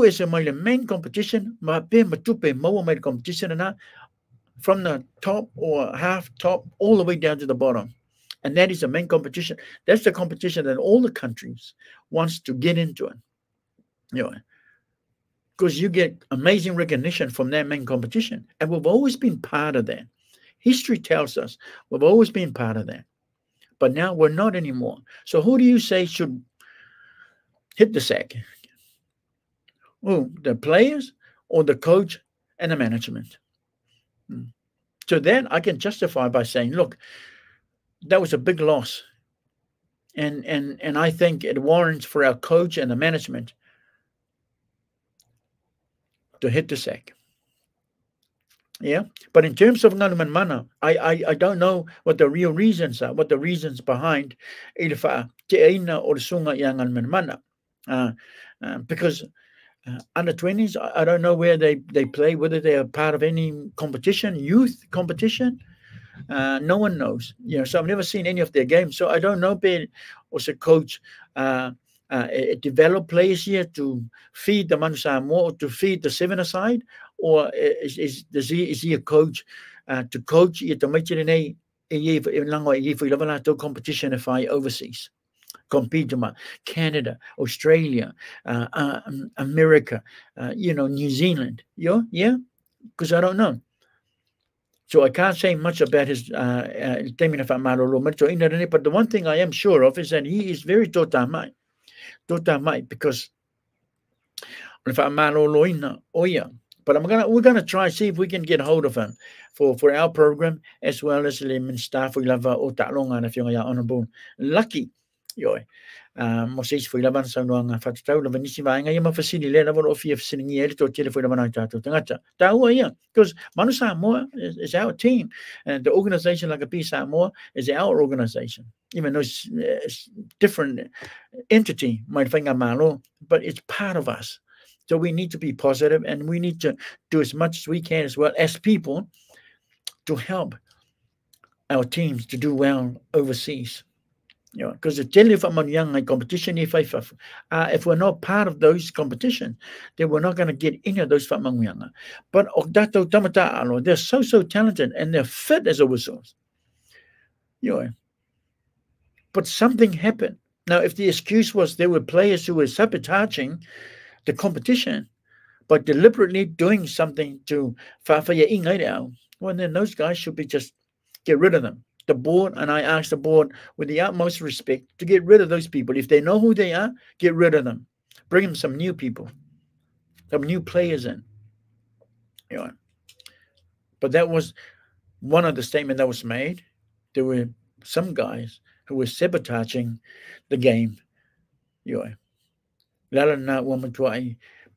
S1: is the main competition, competition from the top or half top all the way down to the bottom. And that is the main competition. That's the competition that all the countries wants to get into it. You know, because you get amazing recognition from that main competition. And we've always been part of that. History tells us we've always been part of that. But now we're not anymore. So who do you say should hit the sack? Oh, the players or the coach and the management? So then I can justify by saying, look, that was a big loss. And I think it warrants for our coach and the management to hit the sack. Yeah. But in terms of Ngaluman Mana, I don't know what the real reasons are, what the reasons behind Ilfa Teina or Sunga Yangan Mana. Because under 20s, I don't know where they play, whether they are part of any competition, youth competition. No one knows, you know. So I've never seen any of their games. So I don't know. Was a coach develop players here to feed the Manu Samoa, to feed the 7 aside, or is he a coach to coach competition if I overseas? Compete to Canada, Australia, America, you know, New Zealand. Yeah, because I don't know. So I can't say much about his but the one thing I am sure of is that he is very totamai, because but we're gonna try see if we can get hold of him for our program as well as the staff we love honorable lucky yo. Moses foi laban sa nga fatau la vanisi va nga yama fasili le laban ofia fasini ele to tele foi laban tato tangata tau ya because Manu Samoa is our team, and the organization like Apia Samoa is our organization, even though it's different entity might think malo, but it's part of us. So we need to be positive, and we need to do as much as we can as well as people to help our teams to do well overseas. You know, because the telephone young competition, if we're not part of those competitions, then we're not going to get any of those young. But they're so talented and they're fit as a whistle. You know, but something happened. Now, if the excuse was there were players who were sabotaging the competition, but deliberately doing something to well, then those guys should be just get rid of them. The board, and I asked the board with the utmost respect to get rid of those people. If they know who they are, get rid of them. Bring them some new people, some new players in. You know. But that was one of the statements that was made. There were some guys who were sabotaging the game. You know.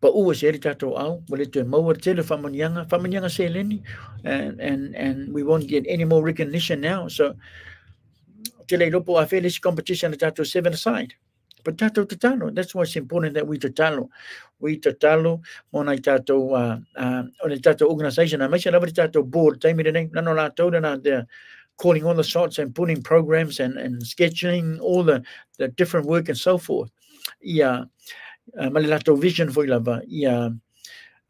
S1: pa ua se eri tatou au, wale te maua tele whamanianga se leni, and we won't get any more recognition now. So, tele lopo a this competition tatou 7 aside. But tatou tatalo, that's why it's important that we tatalo. We tatalo, mona tatou, on the tatou organization. I make sure every tatou board, time the name, nano la tau, they're calling all the shots and putting programs and scheduling all the different work and so forth. Yeah. Malelato vision for lava ia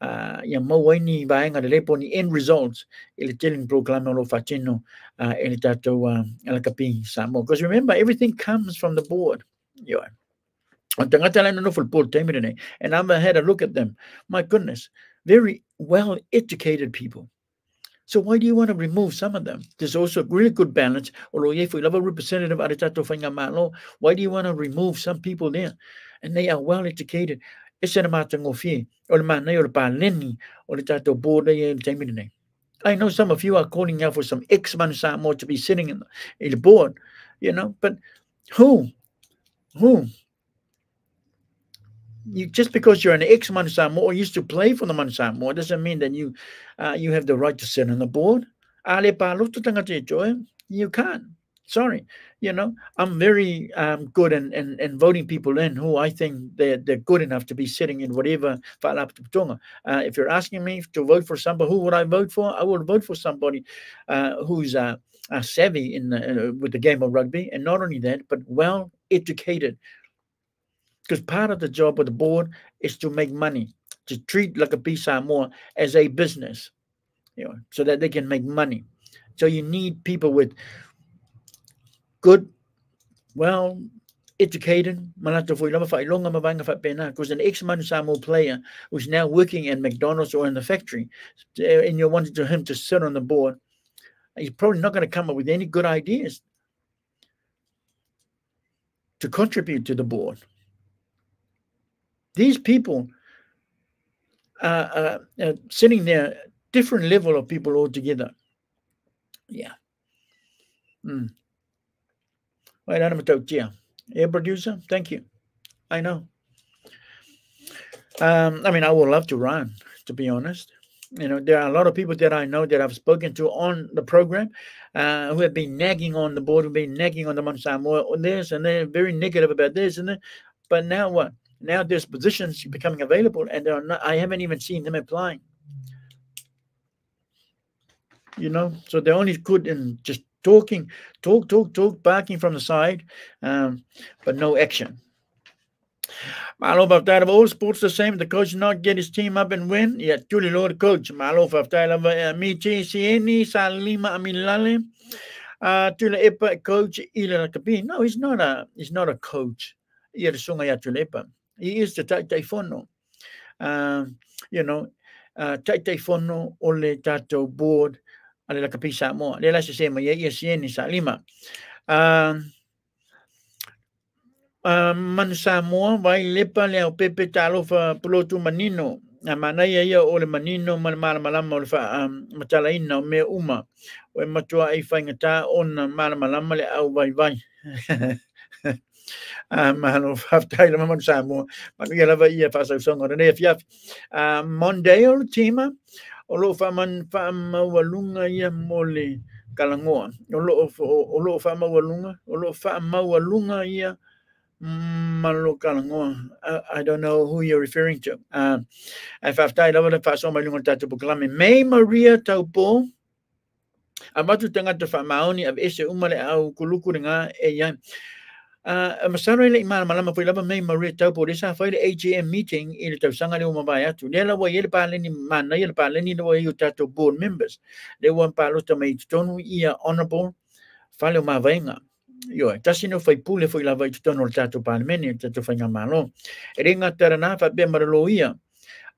S1: mauaini vaenga le lepo ni end results ele telling proclame lo fatino ele tato ala kapi Samoa, because remember everything comes from the board. Yeah. And I had a look at them. My goodness, very well educated people. So why do you want to remove some of them? There's also a really good balance. Although if we love a representative, why do you want to remove some people there? And they are well educated. I know some of you are calling out for some ex-man Samoa to be sitting in the board, but who? You, just because you're an ex-man Samoa or used to play for the Man Samoa doesn't mean that you have the right to sit on the board. You can't. Sorry. I'm very good in voting people in who I think they're good enough to be sitting in whatever. If you're asking me to vote for somebody, who would I vote for? I would vote for somebody who's savvy with the game of rugby, and not only that, but well educated. Because part of the job of the board is to make money, to treat Lakapi Samoa as a business, so that they can make money. So you need people with good, well educated, because an ex-Man Samoa player who's now working at McDonald's or in the factory, and you wanted him to sit on the board, he's probably not going to come up with any good ideas to contribute to the board. These people are sitting there, different level of people altogether. Yeah. Wait, Air producer, thank you. I know. I mean, I would love to run, to be honest. There are a lot of people that I know that I've spoken to on the program who have been nagging on the board, who have been nagging on the Man Samoa on this, and they're very negative about this and that. But now what? Now there's positions becoming available, and I haven't even seen them applying. So they're only good in just talk, barking from the side, but no action. Malo Faftai of all sports the same. The coach not get his team up and win. Yeah, truly Lord coach. Malo Faftai of Michi Sieni Salima Amilale. Tula Epa coach Ila Kapi. No, he's not a coach. He is the Taifono. Taifono ole tato board. Ale la Kapi Samoa. Le la se sema Sieni Salima. Man Samoa vai lepa le pepe talo fa plotu manino mana ia o le manino malama o le fa matalaina me uma o matua ai faingata ona malama le au vai mano faftai le man Samoa ia lava ia fa so songa ne fia Mondale tima o lo fa man fa mawalunga ia mole kalangoa o lo fa mawalunga ia I don't know who you're referring to. If I've died over the past, my lunga tatu proclaim May Maria Taupo. Amatu tanga te whamaoni of ese umare au kulukuringa e ya. Masaro le imana malama foi lava May Maria Taupo. Desa foi le AGM meeting in the tausanga le umabaya atu. Nela wa yele paleni mana yele paleni no wa tatu board members. They want palo to me tonu ia honorable fale umavenga. Tasino fai pule foi lava i tono o tato panemeni tato fai ngamalo. E ringa tarana fa be maraloia.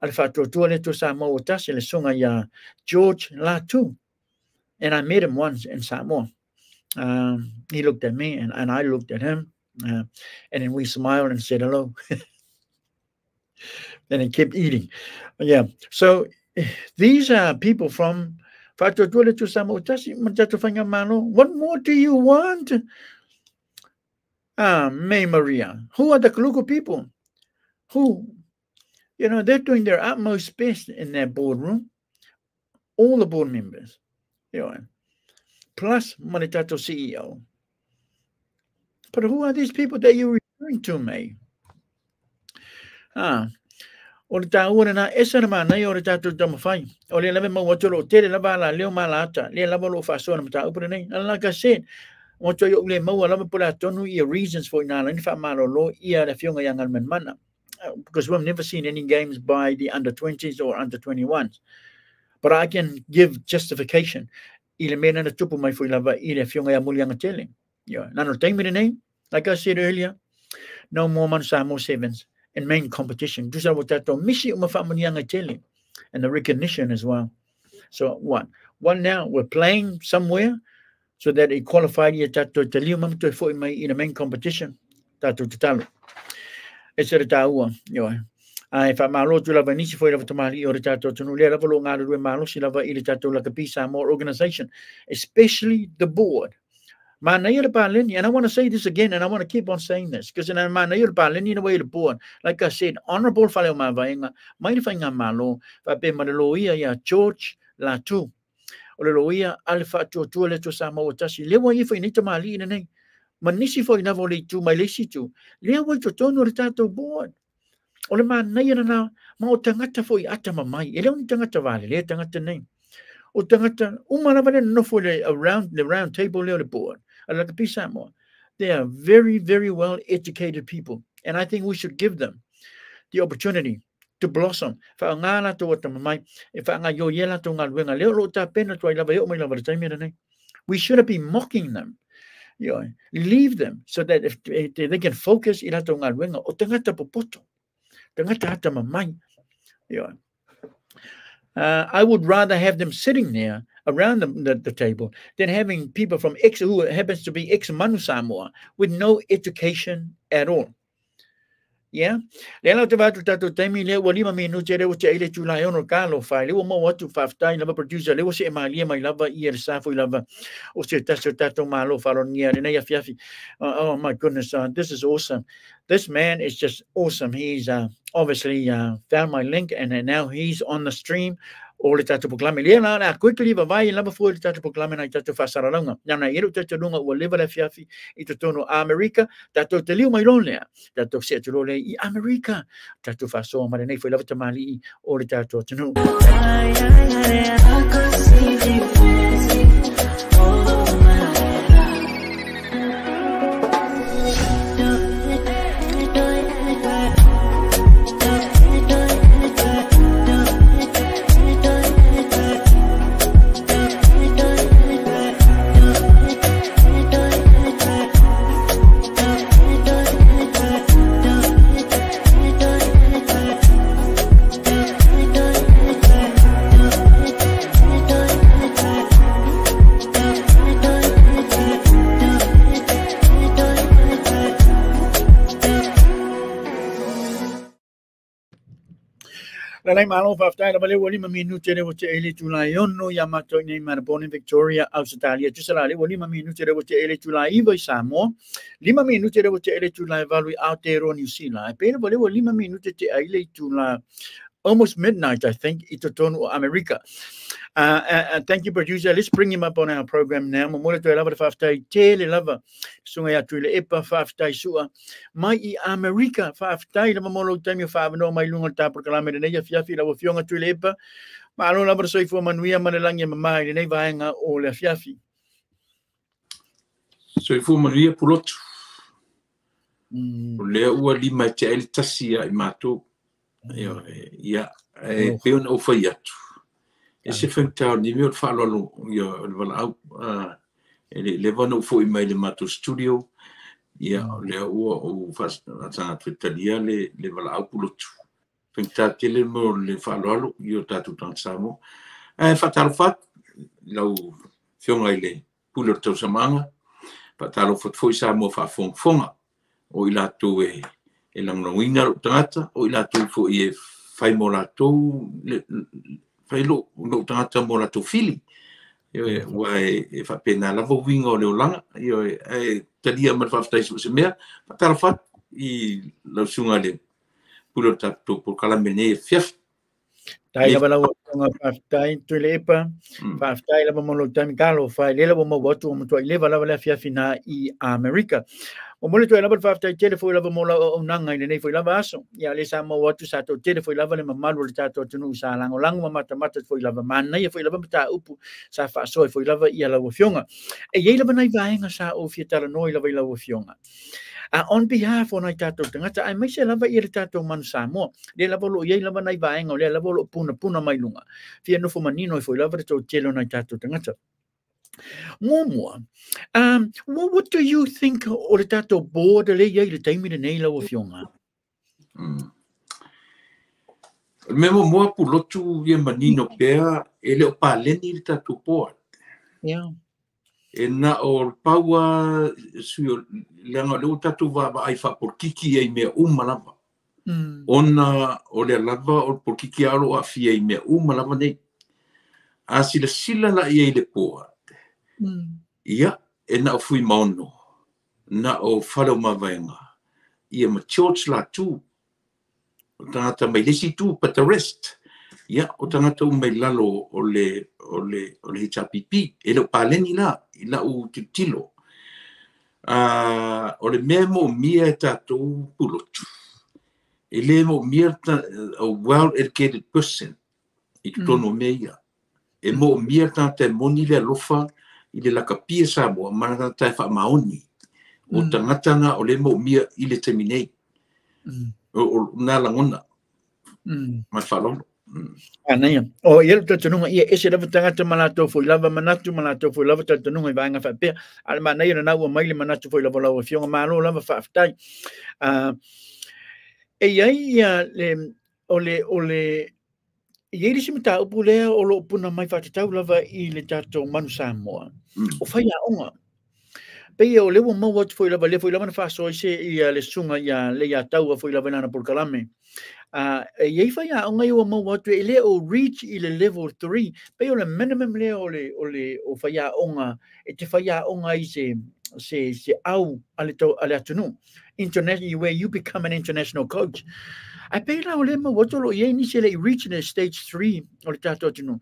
S1: Al fatto le to Samoa tasi le songa ya George Latu. And I met him once in Samoa. He looked at me and I looked at him. And then we smiled and said hello. Then he kept eating. Yeah. So these are people from Fatto le to Samoa tasi tato fai ngamalo. What more do you want? May Maria. Who are the Kaluku people? Who? You know, they're doing their utmost best in their boardroom. All the board members, you know, plus Manitato CEO. But who are these people that you're referring to, May? O le tāua na esa na mānai o le tātou tamawhai. O le lawe mau atoro tere lava la leo malata. Le lava lo whasoa na mata upere nei. And like I said, o toi o le mau lava pula tonu ia reasons for ina lani wha malo lo ia le fionga yang almen mana. Because we've never seen any games by the under-20s or under-21s. But I can give justification. I le mena na tupu mai fo lava I le fionga ya mulianga tele. Nano taimire nei, like I said earlier, no more mansa, more sevens. And main competition. And the recognition as well. So what? One now we're playing somewhere so that it qualified in the main competition. It's a taua. If I'm a lot to love an issue for the Tamari or the Tato to level on out of Malo, she love like a piece more organization, especially the board. And I want to say this again, and I want to keep on saying this, because in a way the board, like I said, honorable Faleo Mavainga, Mailifanga Malo, Fape Madaloia, ya George Latu, Oloia, Alpha to Leto Samoa Tashi, Lewa if in Itamali in a name, Manisi for Navoli to my Lisi to, Lewa to Tono Tato board. Olema Nayana, Maotangata for Atama Mai, Elon Tangata Valley, Letangata name. O tangata, no for around the round table the board. Like Apia Samoa. They are very, very well educated people. And I think we should give them the opportunity to blossom. We shouldn't be mocking them. Leave them so that if they can focus I would rather have them sitting there around the table than having people from who happens to be ex-Manu Samoa with no education at all. Yeah? Lelo te watu tatu taimi leo wa 5 minuti leo te ele tulai ono kalo fai leo mo watu faftai lava producer leo se malia mai lava ier safo lava o se tato malo faronia ne ya fiafi. Oh my goodness, this is awesome. This man is just awesome. He's obviously found my link and now he's on the stream. O le tatu proklame lea na quickly vai lava fu le tatu proklame na tatu fasaralanga na iru tatu lunga o leva le fiafi I tono America tatu te liu mai lolea tatu se te lole I America tatu faso ma nei foi lava tamali o le tatu tunu Lalai malo faftai la wali 5 minuti le voce ele Julai onno Yamato nei Melbourne Victoria Australia tusala le wali 5 minuti le voce ele Julai Ivo Samoa 5 minuti le voce ele Julai valui Aotearoa New Zealand pena wali 5 minuti te ele Julai almost midnight I think I totono America. Thank you, producer. Let's bring him up on our program now. Mamole to lava faftai tele lava sunga ya tuile epa faftai sua mai I America faftai la mamolo time fa no mai lunga ta proklame ne ya fiafi la fionga tuile epa ma no lava soi fo manuia manelangi mamai ne vaenga o le fiafi
S2: soi fo manuia pulotu o le ua lima te el tasia I mato ia peon o fai atu e se fentau ni me o falolo ia le valau le vano foi mai le mato studio ia le ua o fas ata twitalia le valau pulotu fentau tele mo le falolo io tatu tansamo fatalo fat lau fionga ile pulotu samanga fatalo fat foi samo fa fonga o ila tu e lang winga tangata o ila tu fo e fai molato fai lo no tangata molato fili io e fa pena la vo winga o le langa io e tadia ma fa stai se mea fatalo fat I lo sunga le pulo tatou por kalamene fiaf.
S1: Tai lava lau nga whaftai tui le epa, whaftai lava molo tami kalo, whai lela wa mawatu o matua i leva lava lea fiafina i Amerika. O mole tui lava whaftai tele fwoi lava mola o nanga i le nei fwoi lava aso. Ia le sa mawatu sa tau tele fwoi lava le mamalu le tato tunu sa lango lango mamata mata fwoi lava mana ia fwoi lava mata upu sa whaasoi fwoi lava ia lau fionga. E iei lava nai vaenga sa o fiatara noi lava i lau fionga. On behalf of nai tatou tangata, ai mai se lava i le tatou manu Samoa. Le lava lo iei lava nai vaenga o le lava lo puna mai lunga. Fia nofo manino i fwoi lava le tau telo nai tatou tangata. Mua. What do you think o le tatou board le iei le taimi le nei lau fionga?
S2: Memo moa pulotu ia manino pea ele o paleni le tatou board.
S1: Yeah.
S2: E na o paua suyo leanga leo tatu wa ai fa por kiki ai mea lava. Ona o le lava o por kiki aro a fia ai mea lava nei. A sila la ia i le poa. Ia, e na o fui maono. Na o whalau mawaenga. Ia ma church la tu. O tangata mai lesi tu but the rest. Ia, o tangata o mai lalo o le HRPP. E leo paleni la. Ila u tilo. O le memo mia e tatou pulotu. E le mo mia a well-educated person. I tutono mea. E mo mia te moni le alofa i le laka Apia Samoa mana tae wha maoni. O tangatanga o le mo mia i le terminate. O nā langona. Mai whalono.
S1: Anaya. O ia ta tununga ia ese lava tangata malato foi lava manatu malato foi lava ta tununga i vaenga fa pe. Al manai na ua mai le manatu foi lava lava fionga malo lava fa aftai. E ia le ole ia ri simita upu lea o lo puna mai fa tau lava i le tatou manu Samoa. O fai a onga. Pe ia o le wa mau atu foi lava na fa so se ia le sunga ia le ia tau foi lava na por kalame. Iei whai a o ngai o mau watu e le o reach i le level 3 pe o le minimum le o whai a onga e te whai a onga i se au ale atunu international where you become an international coach ai pe la o le mau watu lo iei ni se le reach in stage 3 o le tato atunu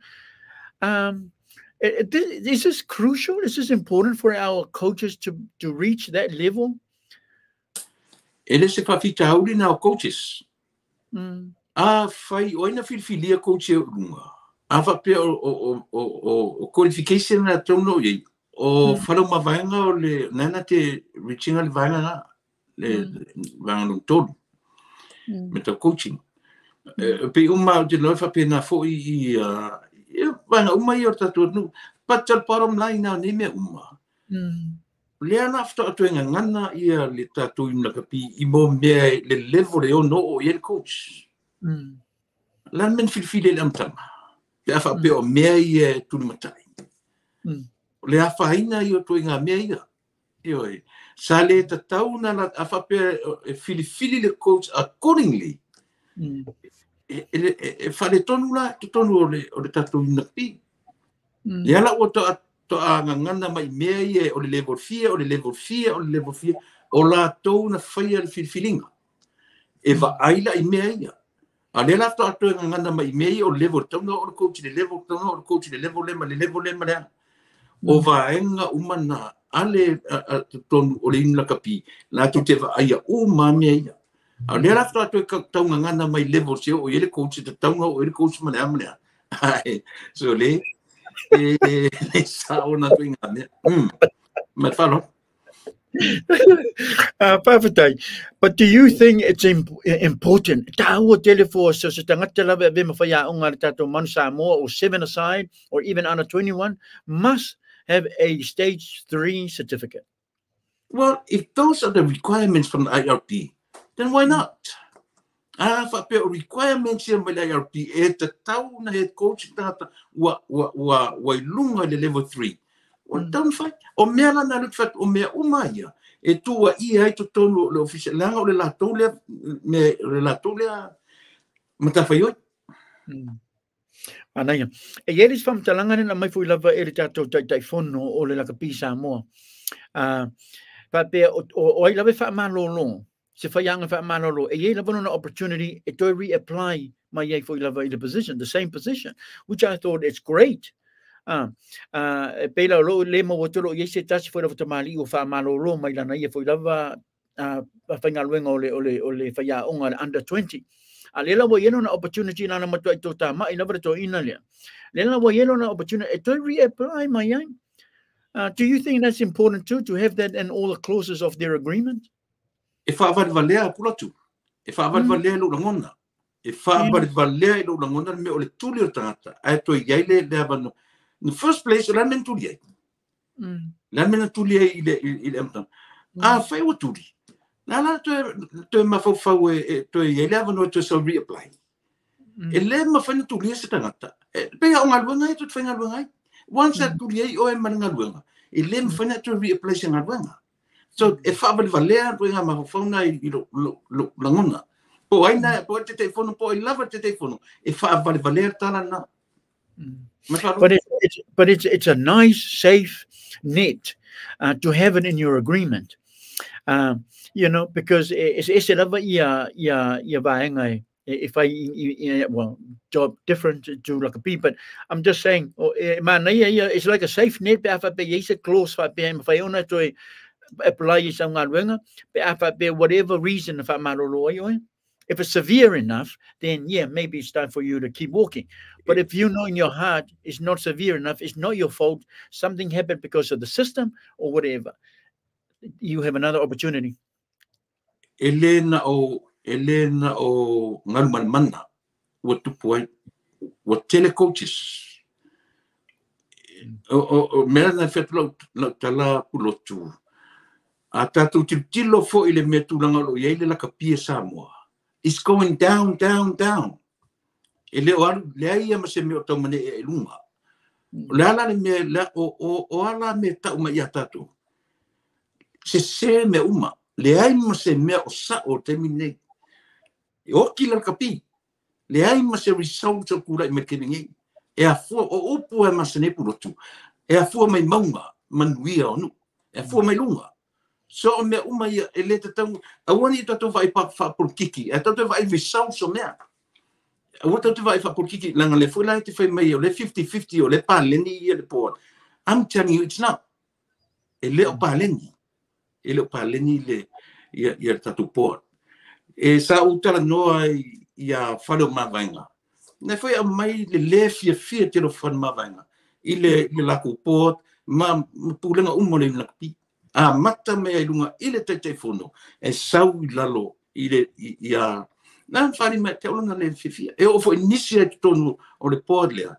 S1: is this crucial? Is this important for our coaches to reach that level?
S2: Ele se whawhita hauri na o coaches. Fai oina filfilia coach e runga. A whape o qualification na tono ye. O whalau mawaenga o le nana te reachinga le vaenga na. Le vaenga nung tonu. Me ta coaching. Pe uma o te noi whape na fo i vaenga uma i o tatu nu. But the bottom line now ni me uma. Lea na after atuenga ngana ia le tatu ina kapi i mo mea le level e o no o ye coach. Lan men filfile le amtama. Te awha pe o mea i e tulumatai. Le awha haina i o tuenga mea ia. Ioi. Sa le tatau na la awha pe filifili le coach accordingly. E whare tonu la, tonu o le tatu ina pi. Ia la o to a ngana mai mea i e o le level 4, o le level 4, o le level 4. O la tau na whaia le filifilinga. E va aila i mea ia. A le lafto atu ngana mai mei o level tona o coach le level tona o coach le level lema le o vaenga umana ale ton o le inla kapi la tu te va ia o mami ia a le lafto atu tau ngana mai level se o ele coach te tau o ele coach mana so le sa ona tu ngana ma falo.
S1: Perfect. But do you think it's important? Tahu telefon so setengah lava be mafaya ungar tato man Samoa or 7 aside or even under 21 must have a stage 3 certificate.
S2: Well, if those are the requirements from the IRP, then why not? Fape requirements here by the IRP e te tau na head coach tata wa ilunga le level 3. Well, don't fight. O mea la na lutfat o mea umaya. E tua ia ai to tonu le official langa o le latou le matawhaioi.
S1: Anaya. E eris fam talanga na mai fui lava e le tatou taifono o le laka Apia Samoa. Fape o ai lava wha malolo. se whaianga wha manolo, e ye lava no opportunity, e toi reapply my ye for lava in the position, the same position, which I thought it's great. Pela lo le mo wotolo ye se tasi for lava tamali o wha manolo, mai lana ye for lava whaingaluenga ole whaia onga under 20. Lela wa yelo na opportunity na matua I tota mai na to ina le. Lela wa yelo na opportunity, e toi reapply my yang. Do you think that's important too, to have that in all the clauses of their agreement?
S2: E whaavarvalea pulatu. E whaavarvalea lo langona. E whaavarvalea lo langona me o le tuli o tangata. Ai toi yaile le avano. In the first place, la men tuli ai. La men tuli ai i le amtang. Whai o tuli. La toi mawhau e toi yaile avano toi so reapply. E le mawhana tuli e se tangata. Pea o ngaluanga e toi whaingaluanga ai. Once that tuli ai o e marangaluanga. E le mawhana toi reapply se ngaluanga. So e whaavalea ruenga mawhauna I lo langona. Po aina, po te telefono, po I lava te telefono. E whaavalea tala na.
S1: But it's a nice, safe net to have it in your agreement. You know, because it's a lava ia vaenga. If well, job different to like a P, but I'm just saying, it's like a safe net. It's a close for Fiona to apply some whatever reason if it's severe enough, then yeah, maybe it's time for you to keep walking. But if you know in your heart it's not severe enough, it's not your fault, something happened because of the system or whatever, you have another opportunity.
S2: Elena o ngalman what to point what telecoaches o mena fetlo tala pulotu atatu tilo fo ile metulanga lo yele la Apia Samoa. It's going down. Ele o le ia ma se me o tomane e lunga. La me la o ala me ta uma ia tatu. Se me uma. Le ai ma se me o sa o termine. O kila kapi. Le ai ma se result o kula me keningi. E a fu o opu e ma se ne pulotu. E a fu mai maunga manuia onu. E a fu mai lunga. So me uma ia ele te tau awani tatu vai pa por kiki e tatu vai visau so mea o tatu vai fa por kiki langa le fula te fai mai o le 50-50 o le paleni ia le port. I'm telling you it's not ele o paleni le ia tatu port e sa utala noa ia falo mavainga ne foi a mai le fia te lo fan mavainga ile la port ma pulenga umole na pi mata me lunga ile te telefono e sau lalo ile ia na fari me te olanga le fifia e o fo initiate tonu o le podlea.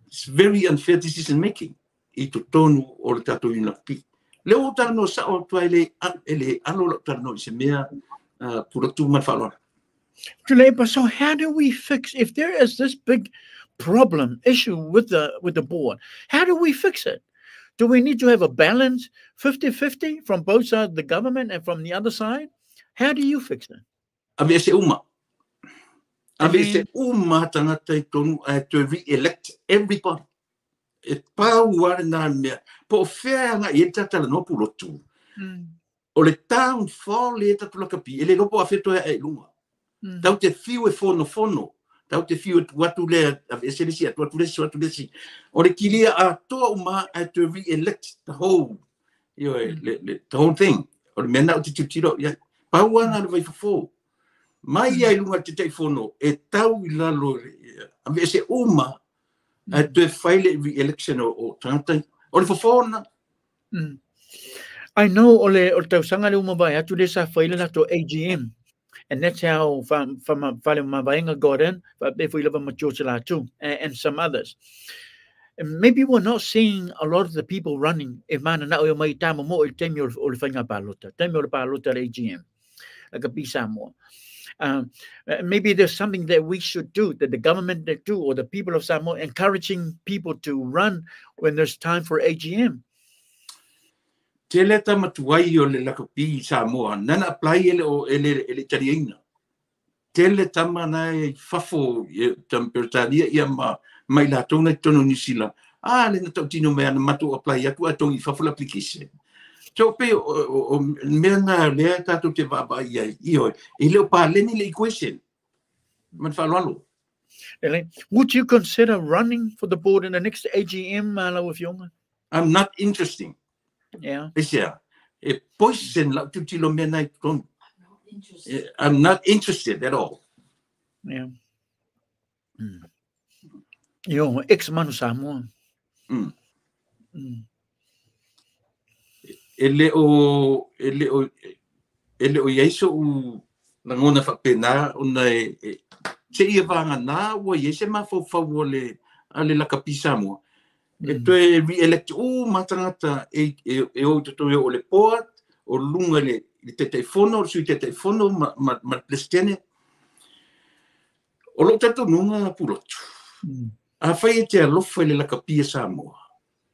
S2: It's very unfair decision making I to tonu o le tatu ina pi le o tano sa o tuaile ele alo tano se mea pura tu man falor.
S1: So how do we fix if there is this big issue with the board? How do we fix it? Do we need to have a balance, 50-50 from both sides, the government and from the other side? How do you fix it?
S2: Ave se uma tangata I tonu to re-elect everybody. E pau na mea. Po fea nga I tatala no pulotu. O le town fall le tatula kapi. Ele lopo afeto e lunga. Tau te fiu e fono. Tau te fiu watu le eselisi watu lesi. O le kilia a toa uma to re-elect the whole the whole thing. O le mena o te titiro ya pauana le vai fofo. Mai ai lunga te telefono e tau I lalo ave se uma to file re-election o tanta o le fofo na.
S1: I know o tau sanga le uma vai atu le sa file na to AGM. And that's how from Mavainga got in, but if we live in Moataa too, and some others. And maybe we're not seeing a lot of the people running. If man na o mai tama mo o temi o le whainga palota, temi o le palota AGM, like Apia Samoa. Maybe there's something that we should do, that the government that do, or the people of Samoa, encouraging people to run when there's time for AGM.
S2: Te le tamatuai o le lakapi Samoa, nana apply ele tariina. Te le tamana e fafo tampertalia ia mai la tona tono New Zealand. Le na tau tino mea na matu apply atu atongi fafo application. So pe o mena le tatu te baba ia io e le pa le ni le equation man fa lo.
S1: Would you consider running for the board in the next AGM, Malawifiona?
S2: I'm not interesting.
S1: Yeah.
S2: Yeah. E poison la tu tilo mena kon. I'm not interested at all.
S1: Yeah. Yo, ex manu Samoa.
S2: Ele o yeso u ngona fa pena una se ia vanga na o yese ma fo favole ale la kapisa mo e to re-elect matangata e o to o le port o lunga le te telefono su te telefono ma plestene o lo tato nunga pulotu a fai te lo fai la kapisa mo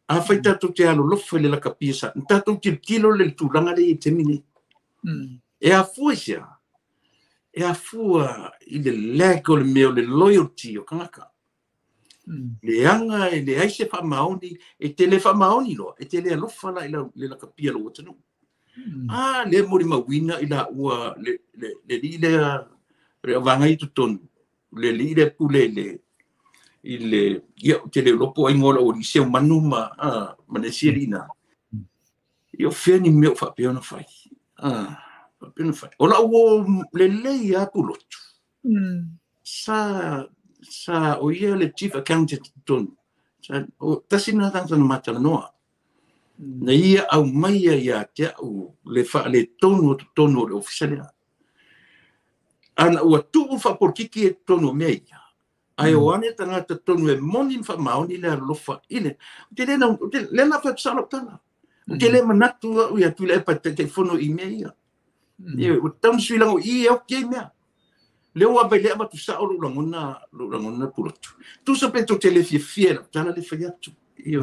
S2: a fai tato te lo fai la kapisa tato te kilo le tulanga le temini e a fuisia e a fua i le lego le meo le loyalty o kangaka le anga e le aise fa maoni e te le fa maoni lo e te le alofa la le la kapia lo tanu le mori mawina ila ua le vanga i tutonu le pule le ia te le lopo ai ngola o di se manu ma ne sirina io feni meo fa piona fai ola o le ia pulotu sa o ia le chief accountant ton sa o tasina tanga mata noa na ia au mai ia te o le fa le tono le official ana o tu fa por kiki e tono meia ai o ane tanga te tono e moni fa mauni le lofa ile te le na fa sala tala te le manatu o ia tu le pa telefono email ia o tam suila o ia o ke mea le o abele ma tu sa o lungona pulotu tu so pe to tele fiera tala le fiatu io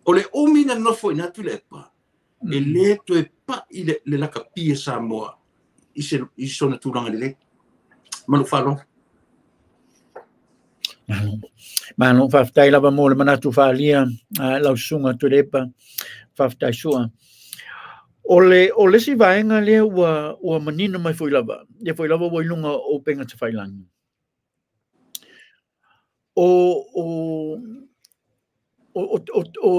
S2: o le umina no foi na tu le pa e le to e pa ile le la Apia Samoa i sona tu langa le ma lo falo
S1: Mano faftai lava mo le manatu falia lau sunga tu lepa faftai sua o le si vaenga le ua manina mai foi lava wa ilunga o penga te failangi o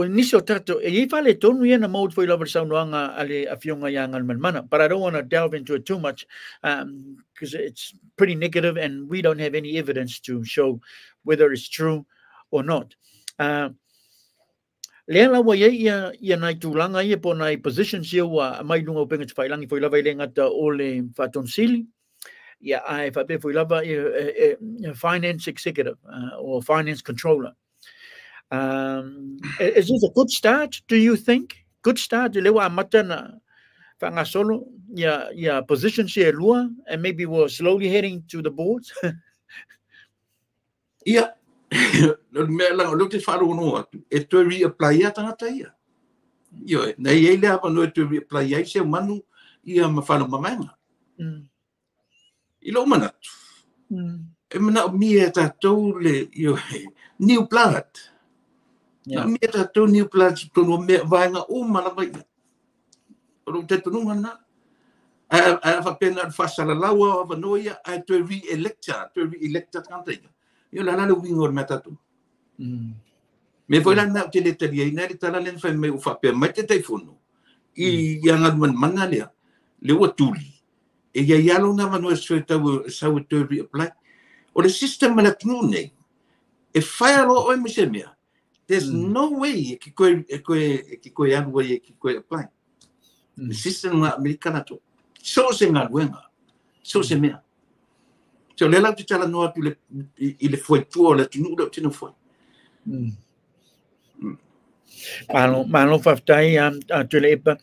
S1: nisi o tato e i fale tonu ia na mau foi lava saunoanga ale afionga yanga mana, but I don't want to delve into it too much because it's pretty negative and we don't have any evidence to show whether it's true or not. Lea wa ia nai tūlanga ia po nai positions ia wa mai lunga o penga te whailangi foi lava i le ngata o le whatonsili. Ia ai whape foi lava finance executive or finance controller. Is this a good start, do you think? Good start? Lewa amata na whangasolo ia positions ia lua and maybe we're slowly heading to the boards?
S2: Ia. Me lang lo te faro no atu e to reapply tangata ia io na ia le apa no to reapply ai se manu ia ma falo mamanga ilo manatu e mana mi eta to le io new blood na mi eta to new blood to no me vanga mala vai ro te tununga na a fa pena fa sala lawa va noia a to re-electa tangata ia io la le wingo metatu me foi la na tele tele ina le tala len fa me u fa pe mate telefono i yanga man le o tuli e ya yalo na manu sueta sa o to reapply o le system na tnune e fa lo o me semia there's no way ki ko ya way ki ko apply the system americana to so se ngaluenga so se mea so le la tala no atu le foi tu le tinu le tinu foi
S1: Malo faftai tu lepa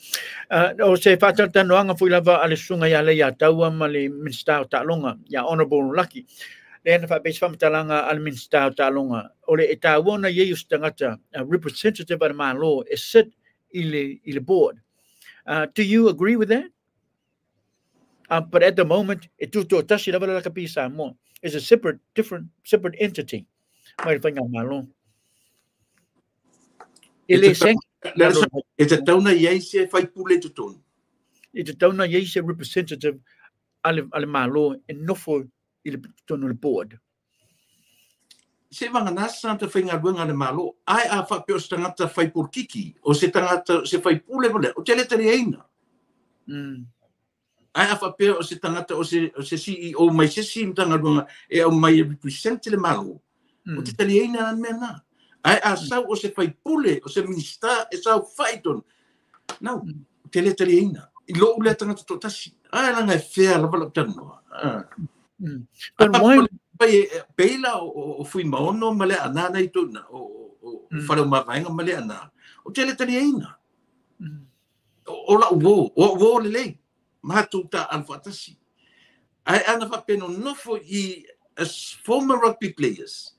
S1: o se fatal tanoanga foi lava ale sunga ya le ya taua ma le minsta talonga ya honorable lucky then fa base fam talanga al minsta talonga o le etawona yeustangata representative of my law is sit ile board. Do you agree with that? But at the moment, it tashi lava la Apia Samoa is a separate entity. Mai whainga malo. Ele
S2: E te tauna iai se fai pule te tonu.
S1: I te tauna iai se representative ale malo e nofo i le tonu le board.
S2: Se vanga nasa te whainga ruanga le malo, ai a whapeo se tangata whai porkiki, o se tangata se whai pule vale, o te letari eina. Ai a whapeo o se tangata o se CEO mai se si mtanga ruanga e au mai represent le malo. O te tali eina an mea na. Ai a sau o se whai pule, o se minister e sau whaiton. Nau, te letari eina. I lo ule tangata to tasi. Ai langa e whea lava lau tanoa.
S1: But why...
S2: Peila o fui maono male ana nei tuna o faro mavainga male ana o tele tali eina o la wo le matu ta alfatasi ai ana fa peno no for as former rugby players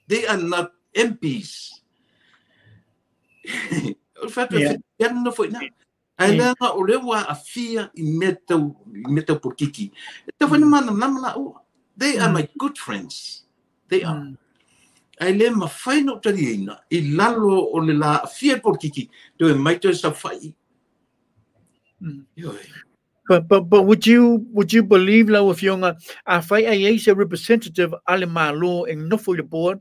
S2: they are not MPs o fa pe no foi na ai la o le wa afia I meta porkiki te foi na mana o they are my good friends. They are. Ai le ma fai no tariina I lalo o le la fia porkiki to mai to sa fai.
S1: But would you believe la if you're a fai a representative ale malo en no foi the board?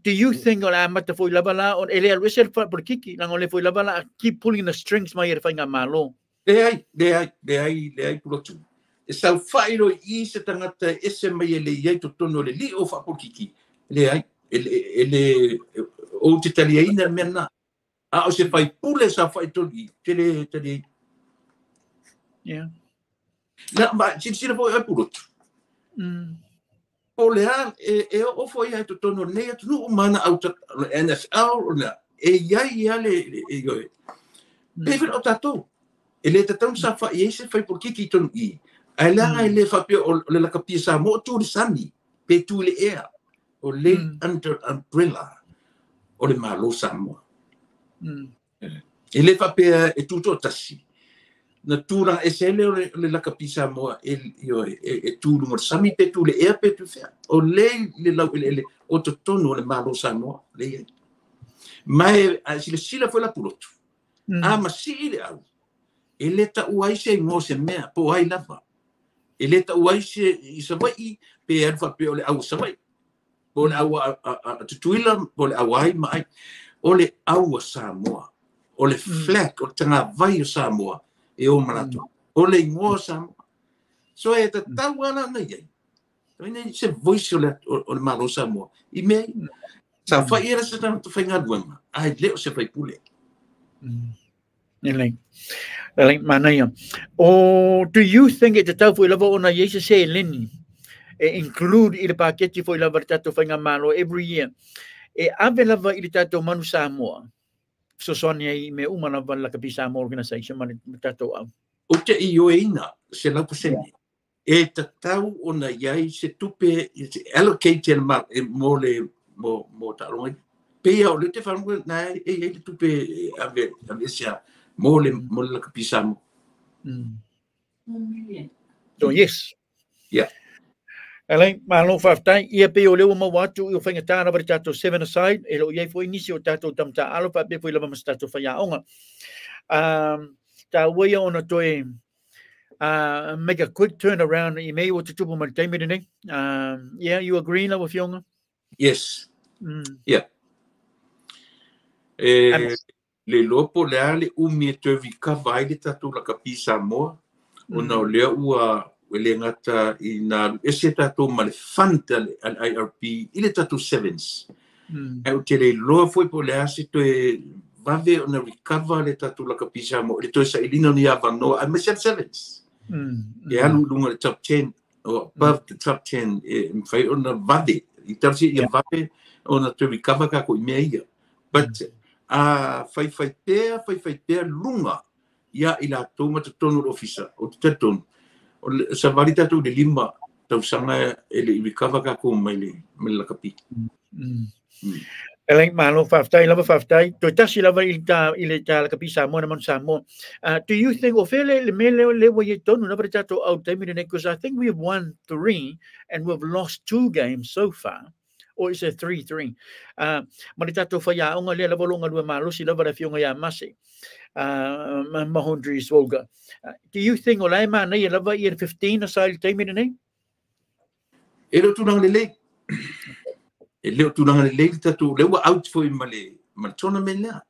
S1: Do you think ola mata foi lava la on ele reset porkiki lang ole foi lava la keep pulling the strings mai fai nga malo?
S2: De ai pulotu. E sau whaero I se tangata ese mai ele iai to tono le li o whapokiki. Le ai, ele o te tali aina mena. A o se whai pule sa whai toli. Tele tali.
S1: Yeah.
S2: Na, ma, sira fo e pulotu. O le a, o fo iai to tono nei atu nu mana au ta NSL o na. E iai ale e goe. Peven o tatou. Ele te tau sa whai ese whai pokiki tonu I. Ai langa le whapea o le laka Apia Samoa tu le sani, pe tu le ea, o le under umbrella, o le malo Samoa. E le whapea e tuto tasi. Na tūra e sele o le laka Apia Samoa, e tūru mo sami pe tu le ea pe tu whea. O le lau ele o to tonu o le malo Samoa, le ea. Mai, sila foi la pulotu. Ma si le au. E le ta uai se ngō se mea, po ai lava. E le ta uai se I sa wai, pe alfa pe o le au sa wai. O le au a tutuila, o le au ai mai. O le au a Samoa. O le flag, o tanga vai o Samoa. E o manato. O le ngō Samoa. So e ta tau ana na iei. Ine se voice o le malo Samoa. I mei, sa whai era se tanga tu whainga duanga. Ai leo se whai pule.
S1: Like manaya. Or do you think it tau foi lava ona yesa se leni include I le paketi foi lava tato whainga malo every year. E ave lava I le tato manu Samoa. So sonia I me umana va la Apia Samoa organization manu tato au.
S2: O te I o eina se lau paseni. E ta tau ona iai se tupe allocate mo le mo taronga. Pea o le te whanua na e le tupe ave sia mo le Apia Samoa.
S1: So yes.
S2: Yeah.
S1: Alai malo faftai ia pe o leo mo watu I whainga tāna vari tato 7 aside e lo iai foi nisi o tato tamta alo pa pe foi lava mas tato whaia onga. Ta waia ona toe make a quick turnaround I mei o te tupu ma teimi rene. Yeah, you agree na with Yonga?
S2: Yes. Yeah. Le lopo le ale umi e te vika vai le tatu la Apia Samoa. O na o lea ua le ngata I na ese tatu ma le fanta al IRP I le tatu sevens. E o te le loa foi po le ase to e vave o na recover le tatu la Apia Samoa. Le to sa ilino ni avanoa a mesel sevens. E alu lunga le top 10 or above the top 10 e mwhai o na vave. I tarsi I vave o na te recover kako I mea ia. But fai pea lunga ia I la tōma te tonu ofisa o te tonu. O sa vari tatu le 5 tau sanga e le recover kako mai le la kapi.
S1: Eleng malo faftai lava faftai to tasi lava I le ta Apia Samoa na man Samoa. Do you think o fele le mele le wa ye tonu na tato au taimi ne because I think we have won 3 and we've lost 2 games so far. o is a 3-3. Maritato whaia onga le lava longa lua malusi lava la fionga ia masi. Mahondri Swoga. Do you think o lai mana ia lava ia 15 aside taimi nei?
S2: E lo tunanga lele. E leo tunanga lele tatu lewa out foi male tona mena.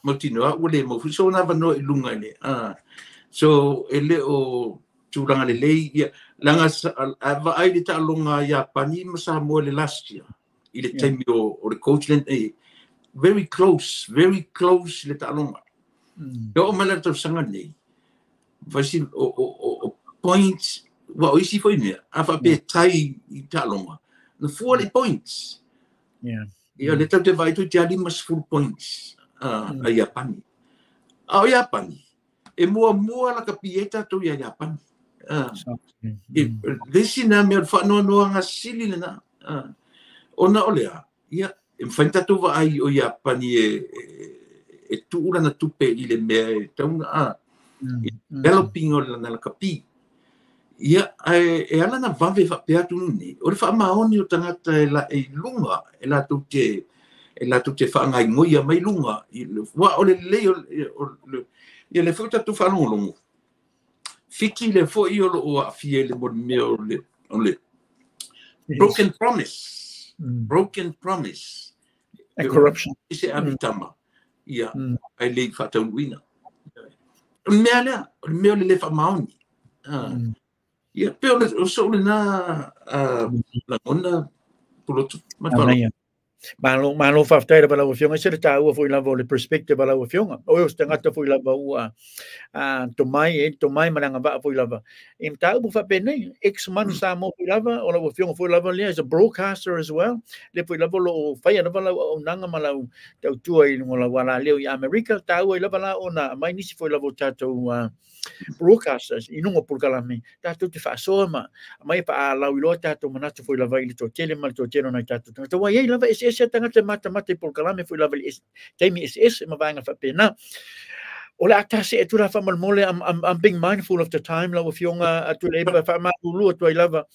S2: Mo tinoa ule mo fuso na vano ilunga le. So e leo tunanga lele ia langa ava ai le talonga ia pani masa mo le last year. Ile taimi o the coachland very close le talonga. Yo mala to sanga nei. Vasi o points wa isi foi me afa pe tai I talonga. The 40 points.
S1: Yeah.
S2: Ia le tau te vai tu te alimas full points. A Japani. A Japani. E mua la kapieta to ia Japani. Desi na me fa no nga sili na. Ona olea. Ia e fanta tu va ai o Japani e tu ura na tupe ile me taunga developing o na kapi. Ia e ala na vave fa pe atu ni. O fa maoni o tangata e lunga e la tu te fa ngai ngoia mai lunga. Wa o le ia le futa tu fa longo. Fiki le fo I o afie le mon me o le broken promise. Broken promise.
S1: A corruption.
S2: Ise amitama. Ia ai le fa tau wina. Mea le fa maoni. Ia pe o so le na la ona pulotu.
S1: Malo faftaira pala o fionga se ta o foi lava le perspective pala o fionga. O os tangata foi lava ua tomai mananga va foi lava. Im ta bu fa pene ex man sa mo foi lava o la fionga foi lava le as a broadcaster as well. Le foi lava lo fai lava o nanga malau tau tua I ngola wala leo I America ta o lava la ona mai nisi foi lava tato broadcasters I nungo pulkalame tato te fa soma mai pa la ilo tato manato foi lava I to tele mal to tele na tato tato wa ye lava ese tangata mata pulkalame foi lava taimi ese ma vanga fa pena ola atase e tura fa malmole I'm being mindful of the time la fionga atu le fa ma lu to lava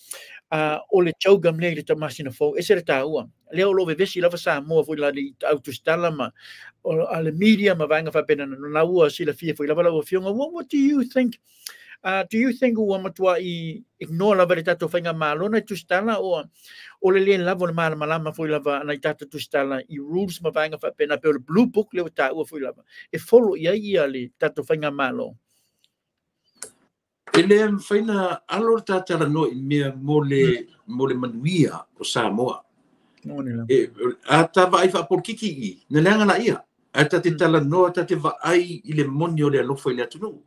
S1: o le chaugam le tamasina fo ese ta ua leo lo vesi lava sa mo foi la di autostala ma o ale media ma vanga fa pena na ua sila fia foi lava la fionga what do you think o matua I ignore lava le tato fainga malona tu stala o le lava le malama foi lava na tato tu stala I rules ma vanga fa pena pe o blue book le ta ua foi lava e follow ia le tato fainga malo
S2: ele faina alor tatara no me mole manuia o Samoa. Ata vai fa por kiki na lenga na ia. Ata te tala no ata te vai I le monio le lofo ile atu.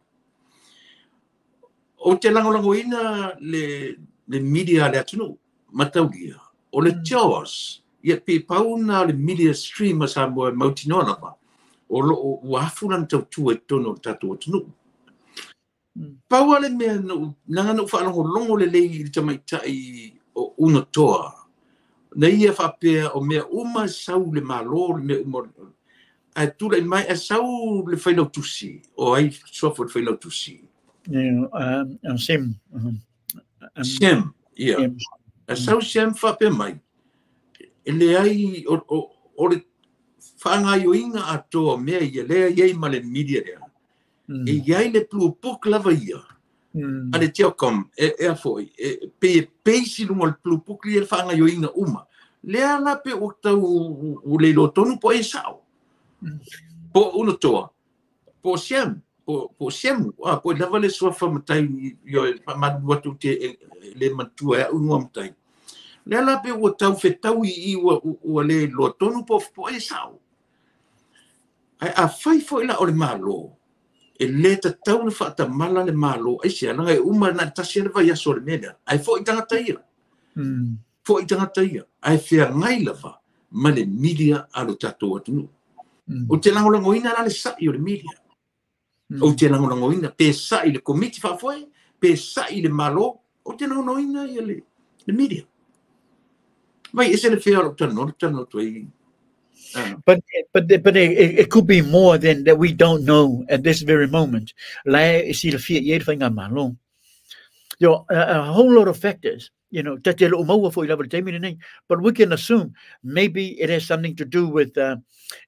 S2: O te lango ina le media le atu. Mataulia. O le chaos. Ia pe pauna le media stream Samoa mautinola pa. O lo wafulan tau tu e tono tatu atu. Pauale me nanga no fa longo le tamai tai o uno toa. Nei ia fa pe o me uma sau le malo me a tu le mai a sau le faino tusi o ai sofo le faino tusi.
S1: Sim.
S2: Sim, ia. A sau sim fa pe mai. Ele ai o le fa nga yo inga ato me ia le ia male media le. E iai le plupuk lava ia. Ale teo kom, e foi. Pe si lungo le plupuk li e whanga yo inga uma. Lea la pe o tau u le lotonu po e sao. Po uno toa. Po siam. Po siam. Po lava le sua whamatai yo madu watu te le matua e unu amtai. Lea la pe o tau whetau I ua le lotonu po e sao. A whai fo ila o le malo. E le tatau le whaata mala le malo ai se alanga e uma na tasi le vai aso le mena ai fo I tangata ia ai fea ngai lava ma le media alo tatou atunu o te langolangoina la le sa'i o le media o te langolangoina pe sa'i le komiti whafoe pe sa'i le malo o te langolangoina ia le media vai ese le fea alo tano tuai.
S1: But it could be more than that we don't know at this very moment. A whole lot of factors. you know, tatelo umaua for level but we can assume maybe it has something to do with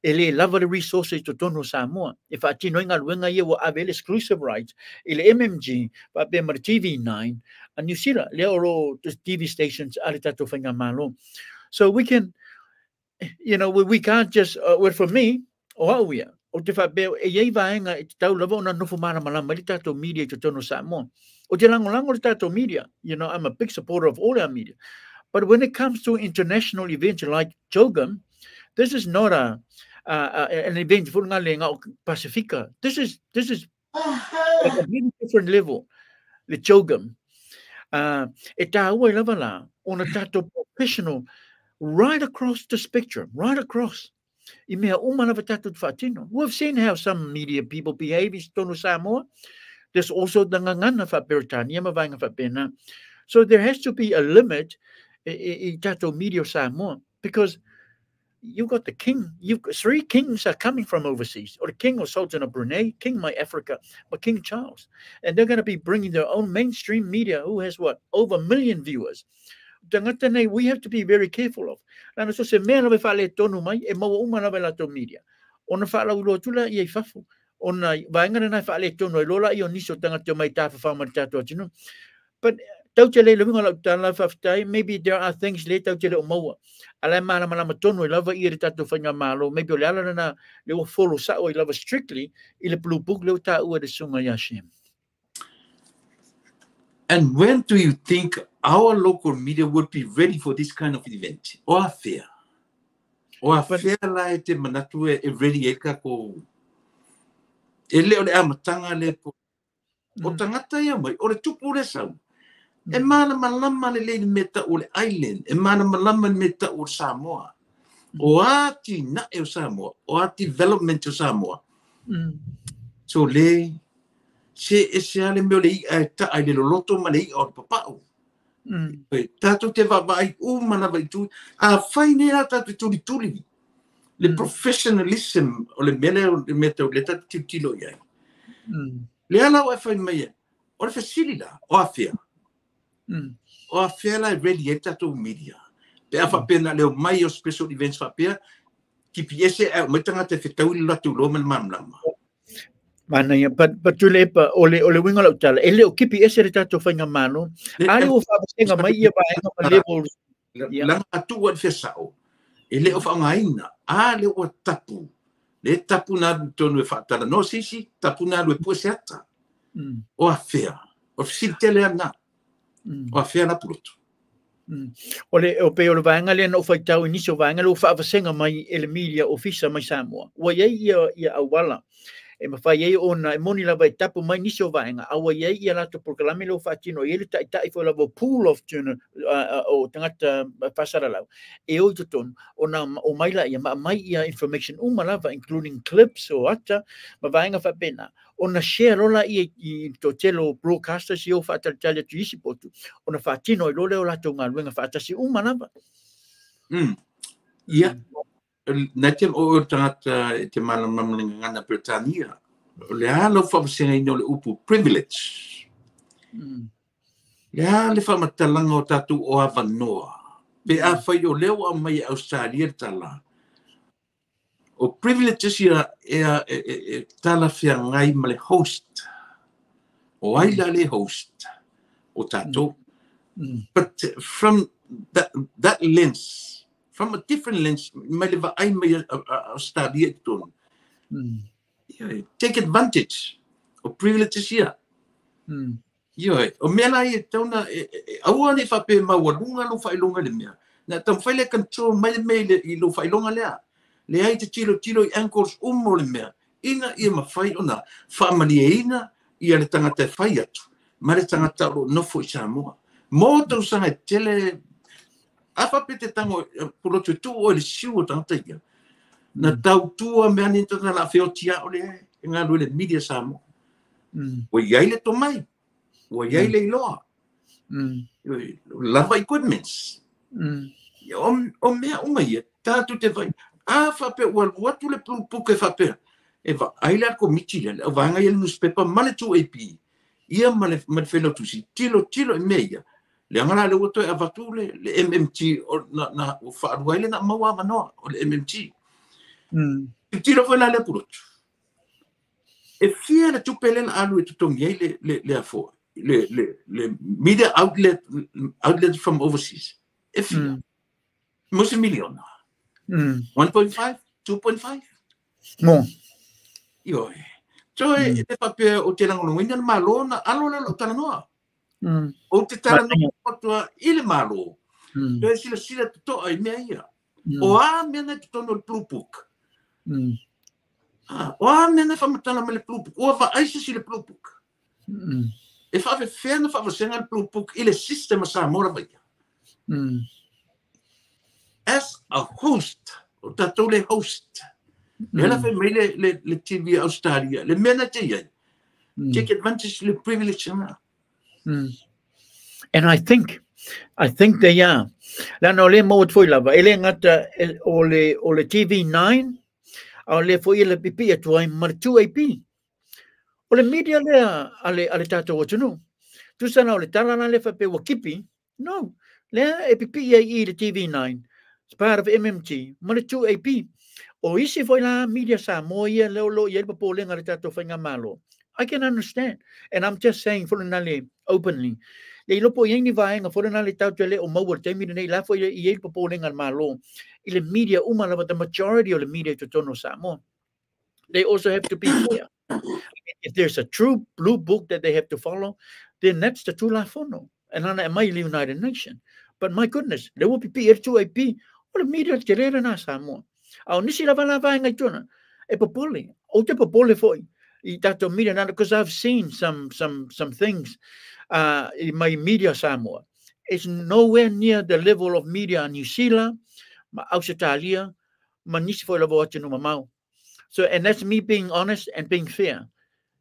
S1: ele level resources to tono Samoa. If I tino inga wenga ye wa avail exclusive rights, ele MMG, pa be mar TV9, and you see le oro TV stations ali tato whainga malo. So we can, you know, we can't just, well, for me, o we are. O te whape, e iei vaenga i te tau lava o na nofo mana malama, li tato media i te tono Samoa. O te lango tato media, you know, I'm a big supporter of all our media. But when it comes to international events like Jogam, this is not an event for ngā Pacifica. This is a completely different level. The Jogam. E tā ua lava la, on a tato professional right across the spectrum, right across. I mea umana tato whatino. We've seen how some media people behave in tono Samoa. There's also the ngangana wha Peritania, ma vainga wha pena. So there has to be a limit in tato media Samoa, because you've got the king, you've got 3 kings are coming from overseas, or the king or sultan of Brunei, King My Africa, or King Charles. And they're going to be bringing their own mainstream media, who has what, over 1 million viewers. We have to be very careful of. Lana so se mea lawe whale tonu mai, e maua uma lawe lato media. Ona whala uloa tula i ei whafu. Ona vaengana nai whale tonu e lola i o niso tangata mai tāwha whamara tātua tino. But tau te le luinga lau tāna whaftai, maybe there are things le tau te le o maua. Alai mana malama tonu e lawa i re tātua whainga malo, maybe o le ala na le o follow sa o i lawa strictly i le blue book leo tā ua de sunga i Hashem.
S2: And when do you think our local media would be ready for this kind of event? O a whea? O a whea la e te manatu e ready e ka ko... E leo le amatanga le po... O tangata ia mai, o le tupu le sau. E mana malama le meta o le island, e mana malama le meta o Samoa. O ati na e o Samoa, o ati development o Samoa. So le... se ale meo le i ta ai le loto ma le i o papao. Tato te vavai mana vai tu a whaine a tato tuli. Le professionalism o le mele o le meta o le tato tilo iai. Le ala o e whaine mai o le fasili la, o a whea. O a whea la ready e tato media. Pe a whapena leo mai o special events whapea, ki piese e o metanga te whetau li latu lo man mamlama.
S1: Mana ia, but tule pa ole winga lau tala. Ele o kipi ese re tato whainga mano. Ale o whapasenga mai ia vaenga ma level.
S2: Langa atu wa whesao. Ele o whaongaina. Ale o tapu. Le tapu na tonu e whaatara. No sisi, tapu na lue pua seata. O a whea. O fsiltele ana. O a whea na puroto.
S1: Ole o pe ole vaenga le no whaitau iniso vaenga lo whapasenga mai ele media ofisa mai Samoa. Wa iei ia awala. E mawhai ei ona e moni lawa e tapu mai nisi o vaenga. Awa iei ia lato proklame lo whaatino. Iele tai fo lawa pool of tuna o tangata whasaralau. E o tutonu. O maila ia mai ia information lava, including clips o ata. Ma vaenga whapena. Ona share rola i to telo broadcasters i o whaatatalia tu isi potu. Ona whaatino i lole o lato ngā luenga whaatasi lava.
S2: Ia. Natem o tangata te malamamalinga ngana Britania. Le alo whapasenga ino le upu privilege. Le ale whamatalanga o tatu o awanoa. Pe a whai o leo a mai Australia tala. O privileges ia tala whia ngai ma le host. O aila le host. O tatu. But from that lens, from a different lens, take advantage of privileges here. O mea lai e tauna, aua ne whape mawarunga lo whailonga le mea. Na tam whaile control mai i lo whailonga lea. Le ai te tilo i ankles umo le mea. Ina ia mawhai ona, whaamani e ina, ia le tangata whai atu. Ma le tangata o nofo i Samoa. Mō tau sanga tele... Afa pete tango pulotu tu o le siu o tangata ia. Na tau tua mea ni tata la whiotia o le ngā rue le media Samoa. O iai le to mai. O iai le iloa. Lava equipments. O mea uma ia. Tātu te vai. A whape watu le puke whape. E wa aila ko miti le. O vanga ia le newspaper male tu AP. Ia male whenau tusi. Tilo e mea. le ngala le woto e avatu le MMT o na o whaaruai le na maua manoa o le MMT. Tira foi la le purutu. E fia le tupele na alu e tutongi ai le afo. Le media outlet from overseas. E fia. Musi miliona. 1.5, 2.5.
S1: Mo.
S2: Io. So e te pape o te lango ngina malo na alo le tana noa. O te tala no tua ile malo. E sila to ai mea. O a mena to no plupuk. O a mena fa matala me le plupuk. O va aisa si le plupuk. E fa fe fena fa senga le plupuk ile sistema sa mora vai. As a host, o tatou le host. Ela fe me le TV Australia, le mena te ia. Take advantage le privilege na.
S1: And I think they are. La no le mo foi lava. Ele ngata o le TV9 o le foi le pipi atu ai martu AP. O le media le ale tato o tunu. Tu sana o le tala na le fa pe wakipi. No. Le e pipi ai le TV9. It's part of MMT. Martu AP. O isi foi la media Samoa ia lo ia pa po le ngale tato whainga malo. I can understand. And I'm just saying for nale openly. Le lopo yang ni vaenga for nale tau tele o mau te mi nei la foi ia pa po le ngal malo. Ile media lava the majority of the media to tono Samoa. They also have to be fair. If there's a true blue book that they have to follow, then that's the tulafono. And I might United Nations. But my goodness, there will be P2AP or the media tirera na Samoa. Au nisi lava ngai tuna. E popole. O te popole foi. I tato media na because I've seen some things in my media Samoa. It's nowhere near the level of media in New Zealand, Australia, ma nisi foi lava atu no mamau. So, and that's me being honest and being fair.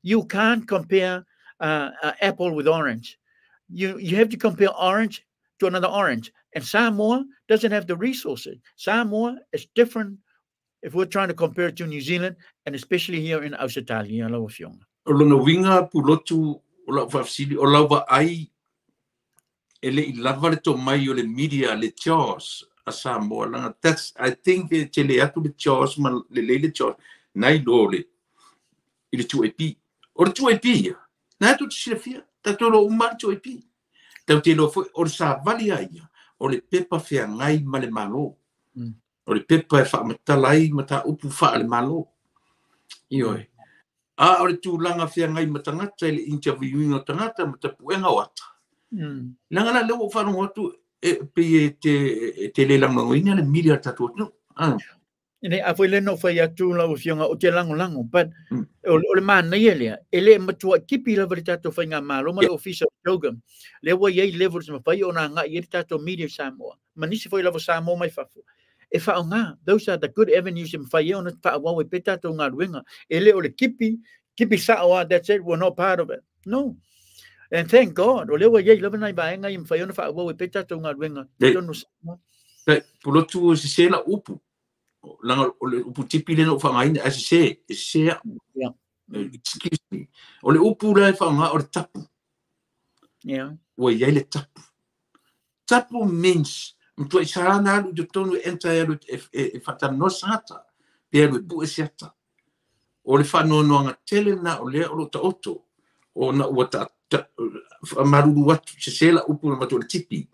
S1: You can't compare apple with orange. You have to compare orange to another orange. And Samoa doesn't have the resources. Samoa is different if we're trying to compare it to New Zealand, and especially here in Australia.
S2: O lona winga pulotu o la whafsili o lawa ai ele I lava le to mai o le media le chos a Samoa langa. That's, I think, te le atu le chos ma le chos nai lole I le 2AP. O le 2AP ia. Na atu te silafia. Tato lo umar 2AP. Tau te lo foi o le sa vali ai. O le pepa fea ngai ma le malo. O le pepa e whaamatala ma ta upu wha le malo. Ioi. A o le tūlanga fea ngai ma tangata le interviewing o tangata ma ta puenga wata. Langa la leo whanau atu pe te le langa ngoina le media tatu atu.
S1: Ine a foi le no fai atu la fionga o te lango but o le mana ia ele matua kipi la veritato fai nga malo ma le official program le wa ye levels ma fai ona nga ia tato media Samoa manisi foi la Samoa mai fafu e fa nga those are the good avenues in fai ona fa wa we petato nga winga ele o le kipi sawa that's it we're not part of it no. And thank God o le wa ye la nai ba nga im fai ona fa wa we petato nga winga tono
S2: pulo tu se la upu langa o le upu tipi le no whangaina as se excuse me o le upu le whanga o le tapu o iai le tapu means mtua I sarana alu de tonu enta alu e whatano sata pe alu e pu e siata o le whanonoanga tele na o le o ta oto o na ua ta maruru watu se la upu na matu o le tipi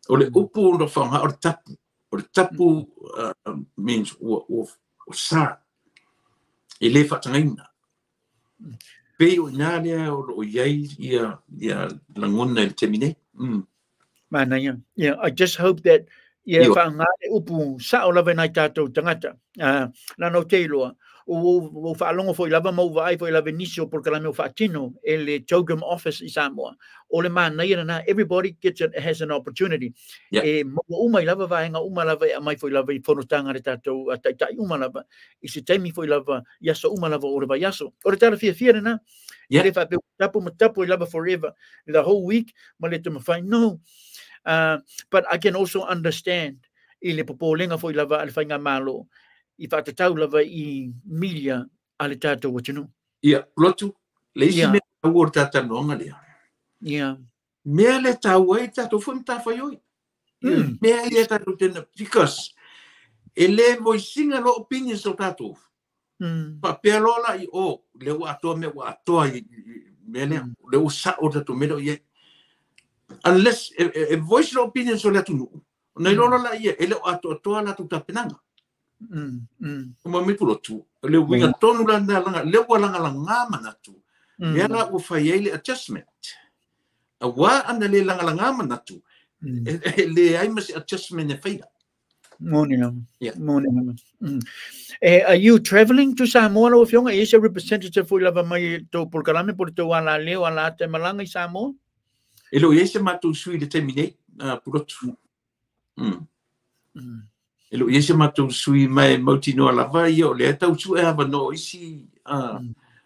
S2: o le upu no whanga o le tapu. O le tapu means o sa. E le whatangaina. Pe o nārea o iai ia langona il temine.
S1: Mana ia. Yeah, I just hope that whaangare upu sa o lawa nai tātou tangata. Lano te iloa. O whaalongo foi lava mau vai foi lava nisio por kalame o whaatino ele Togam office I Samoa. O le mana ia na everybody has an opportunity. E umai lava vaenga lava e mai foi lava I whanotanga re tātou tai lava. I se taimi foi lava yaso lava o rewa yaso. O re tala fia na. Ele whape tapu lava forever. The whole week ma le tuma whai. No. But I can also understand I le popolenga foi lava ale whainga malo. I whatatau lava I media ale tātou watinu.
S2: Ia, lotu, le isi me au o tātou nonga lea.
S1: Yeah.
S2: mea le tau ai tatou foi matawhai oi. Mea ia tatou tena, because e le voisinga lo opinions o tatou. Pa pea lola i o, le ua atoa me ua atoa i mea le ua sa o tatou mea ia. Unless, e voice lo opinions o le atu nuu. Nei lola la ia, e le ua atoa la tu tapenanga. Uma me pulotu, le winga tonu langa, le ua langa langa manatu. Mea la ua whai le adjustment. A wā ana le langa langa manatu. Le ai masi adjustment e whaia.
S1: Morning. Are you traveling to Samoa o fionga? Is a representative for lava mai to Pulkalame por te wala leo ala te malanga I Samoa?
S2: E lo iese matu sui le terminate pulotu. E lo iese matu sui mai mauti no lava ia o le atau su e hava no isi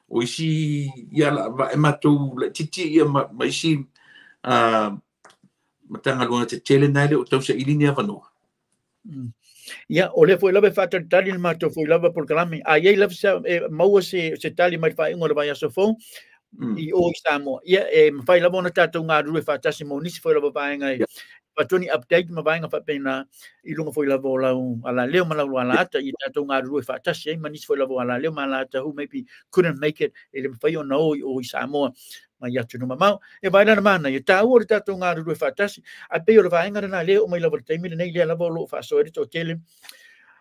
S2: o isi ia la e matu le titi ia ma isi matanga luanga te tele nai le o tau sa ilini hava no.
S1: Ya, ole foi lava fatar tali mato foi lava por kalame. Ai lava sa maua se tali mai fai ngora vai aso fo. I o Samoa. Ya fai lava ona tatu ngā rue fatasi mo nisi foi lava vai ngai. Patoni update ma vai nga fa pena I lunga foi lava o lau ala leo ma lau ala ata I tatu ngā rue fatasi ma nisi foi lava ala leo ma ala ata who maybe couldn't make it. Ele fai ona o Samoa. Ma ia tu numa mau e vai na mana ia tau o tatu ngā rue fatasi a pe o vai nga na leo mai lava taimi nei le lava lo fa so to tele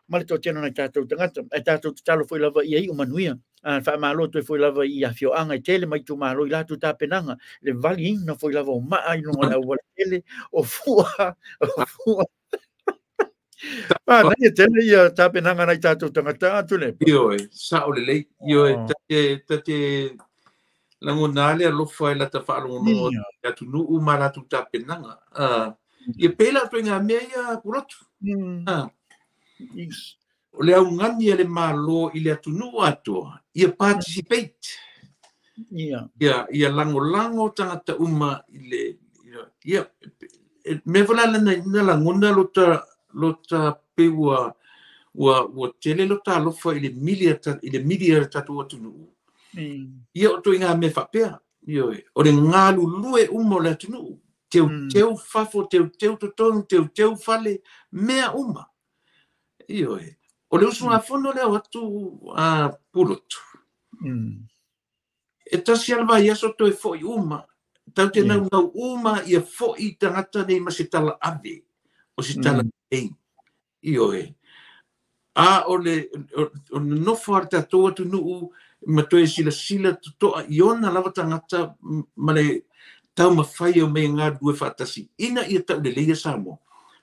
S1: ma le to tele na tatu tangata e tatu talo foi lava ia I umanuia fa malo to foi lava ia fio anga tele mai tu malo I la tu tapenanga le vali na foi lava ma ai no la o tele o fua na ia tele ia tapenanga na tatu tangata tu le
S2: io sa o le lei io tate lango nale lo foi la ta fa lo no ya tu nu mala tu tapenanga ia pela to nga meia pulotu o le au ngani ele malo I le atu nu ato ia participate ia lango tangata uma ile ia me vola na langona lota pewa wa tele lota lo foi ile media tatu atu nu ia o to inga me whapea. O re ngā lulue umo le tunu. Teu fafo, teu totonu, teu fale, mea uma. O le usu ngā whono leo atu pulotu. E tasi alwa I aso to e fo I uma. Tau te nau uma ia fo I tangata nei ma se tala ave. O se tala ei. O le nofo ar tatou atu nuu ma toe sila toa iona lava tangata ma le tau mawhai o mei ngā due whatasi. Ina ia tau le leia Samoa.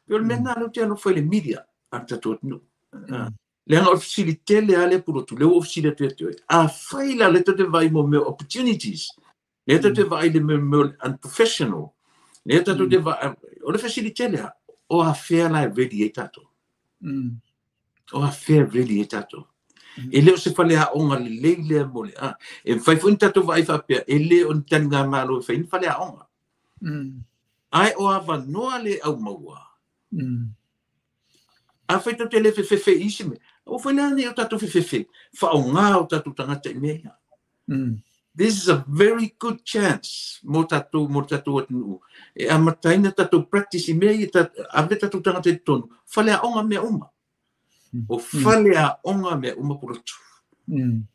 S2: Pio le mena alo te alo whai le media ar tatou atu nuu. Le anga ofisili tele ale purotu, leo ofisili atu atu. A whaila le te vai mo me opportunities. Le te vai le me unprofessional. Le te vai, o le fasili tele a, o a whea lai ready e tato. O a whea ready e tato. E leo se whale a onga le leile mo le a. E whai fwin tato vai whapea, e leo on tani ngā malo e whain whale a onga. Ai o a wanoa le au maua. A whai tau te le whewhewhe isi me. O whai nani o tato whewhewhe. Whao ngā o tato tangata I mea. This is a very good chance mo tato atu. E a mataina tato practice I mea I ave tato tangata I tonu. Whale a onga mea uma. O whale a onga mea uma purotu.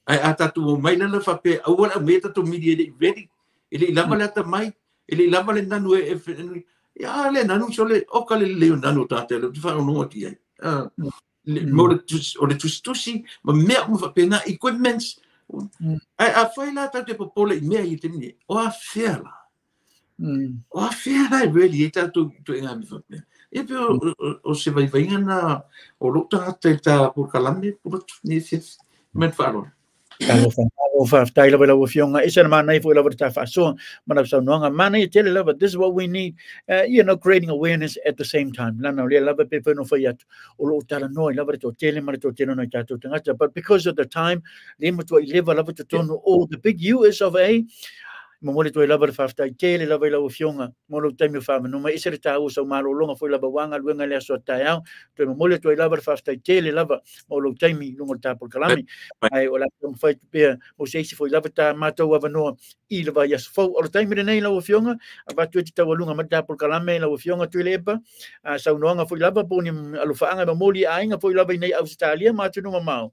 S2: Ai a tato o mai lana whape. Awala mea tato media ready. Ele lama le ata mai. Ele lama le nanu e ia le nanu sole oka le leo nanu tate. Le whao noa ti ai. O le tusi ma mea uma whape na equipments. Ai a whai la tau te popole I mea I te mine. O a whea la. O a whea la really e tatu tu e ngā mi whapea. E pe o se vaivainga na o lota hata I ta purkalame purotu ni whiwhi. Men whaarora.
S1: Alo whaftai lawa lawa fionga. Isa na mana I fo lawa ta whasoa. Mana whasau noanga. Mana I tele lawa. This is what we need. Creating awareness at the same time. Lana o lea lawa pe wheno whai atu. O lo tala noi lawa to tele mana to tele noi tātou tangata. But because of the time, le matua I lewa lawa to tono. The big U is of Mole to lava fafta ke le lava la ofionga molo taimi fa no mai se ta usa malo longa foi lava wanga luenga le so taia to mole to lava fafta ke le lava molo taimi lungo ta por kalami ai ola fai pe o se foi lava ta mato wa no I lava ya fo o taimi nei la ofionga aba tu ta walunga mata por kalami la ofionga tu lepa sa unonga foi lava poni alufanga ma moli ainga foi lava nei Australia ma tu no mau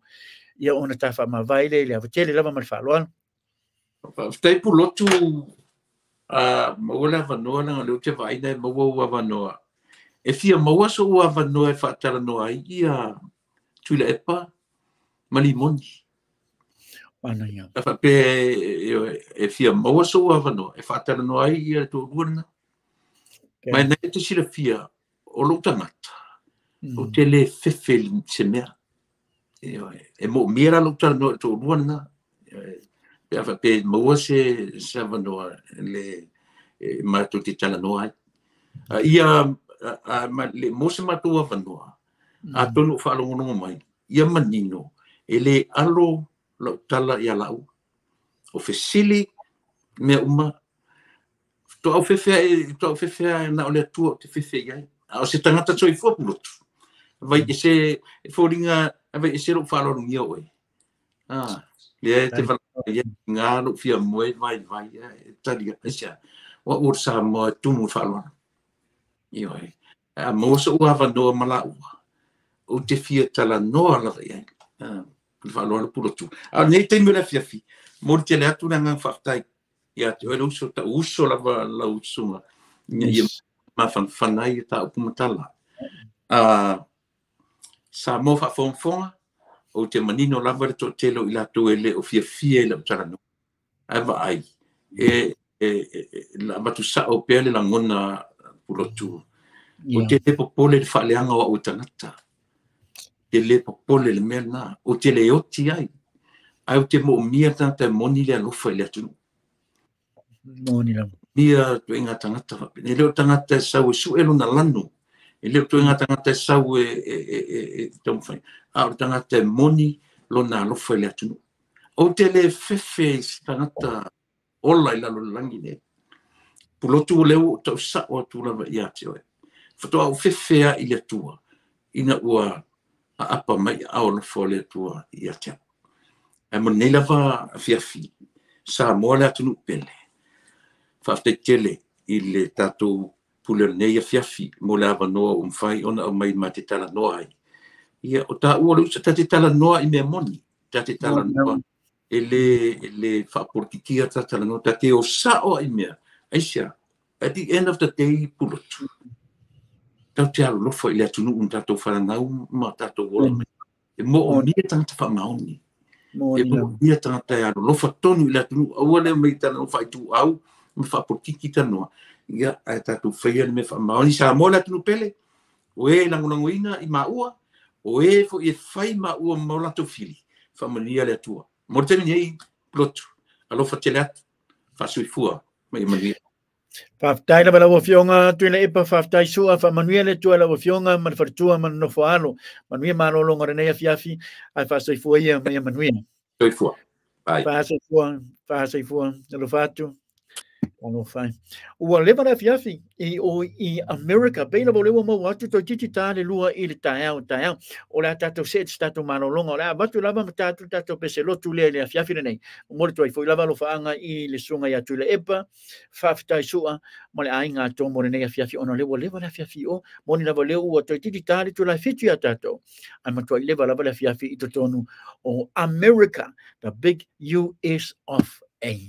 S1: ia ona ta fa ma vai le le lava mal fa lo
S2: Stai pulotu maula vanoa na leo te vai nei maua vanoa. E fia maua so ua vanoa e whaatara noa ia tuila epa malimoni.
S1: Ana ia.
S2: E whape e fia maua so ua vanoa e whaatara noa ia tō ruana. Mai nei te sira fia o lo tangata. O te le whewheli se mea. E mo mera lo tangata noa tō ruana. Ava pe maua se savanoa le mato te tala noa ia le mose mato avanoa a tonu whalongono mai ia manino ele alo lo tala ia lau o fesili me uma to au fefea na ole tua te fefea o se tangata toi fuapulotu vai se foringa vai se lo whalongo ia oe le te ngalo fia moe vai tali asia wa ursa mo tumu falon io a moso u avano mala o te fia tala no ala ia falon pulotu a nei te mena fia fi mo te le atu nga faftai ia te o uso ta uso la usuma ia ma fanai ta pumatala sa mo fa fonfonga o te manino lava le tōtelo I lato ele o fia le utarano. Ava ai. La matu sa o pele la ngona pulotu. O te le popole le whaaleanga wa utangata. Te le popole le mea na. O te le oti ai. Ai o te mo mia tangata moni le alofa I le atunu.
S1: Moni la.
S2: Mia tu inga tangata. Ne leo tangata sau e su elu na lanu. E leo tu inga tangata sau taumwhai. A o tangata moni lo na alofa I le atunu. O te le fefe tangata ola I lalo langi ne. Pulotu o leo tau sa o atu lava I ate oe. Fatoa o fefea I le atua. Ina ua a apa mai a alofa o le atua I ate. E mo nei lava fiafi. Sa moa le atunu pele. Fafte tele I le tatou pule nei a fiafi. Mo le ava noa umwhai ona o mai ma te tala noa ai. Ia o ta ua lusa ta te tala noa I mea moni. Ta te tala noa. Ele whaportikia ta tala noa. Ta te o sao I mea. Aisia, at the end of the day, pulotu. Tau te alo lofo I le atunu tatou whanangau ma tatou wola. E mo o mia tangata whamaoni. E mo o mia tangata alo lofa tonu I le atunu. Aua leo mei tana o whaitu au. Me whaportiki tanoa. Ia, ai tatou whaia me whamaoni. Sa mo le atunu pele. O e langunanguina I maua. O e fo I whai maua maulato fili. Whamania le atua. Mo te minei pulotu. Alofa te le atu. Whasui fua. Mai mania.
S1: Faftai la bala wafionga tuina ipa faftai sua fa manuele tua la wafionga man fartua man no foalo manuia malo longa renea fiafi ai fa sai fuia mai manuia
S2: Toi fua ai
S1: fa sai fua lo fatu ono fai o leva la fiafi I America bela bo lewa mo watu to titi tale lua I le tae o la tato set stato malo longa o la batu lava tato peselo tu le fiafi nei mo to foi lava lo faanga I le sunga ya tu le epa faftai sua mo le ainga to mo nei fiafi ono leva la fiafi o mo ni lava lewa to titi tale tu la fitu ya tato ama to leva la fiafi I to tonu o America the big US of A.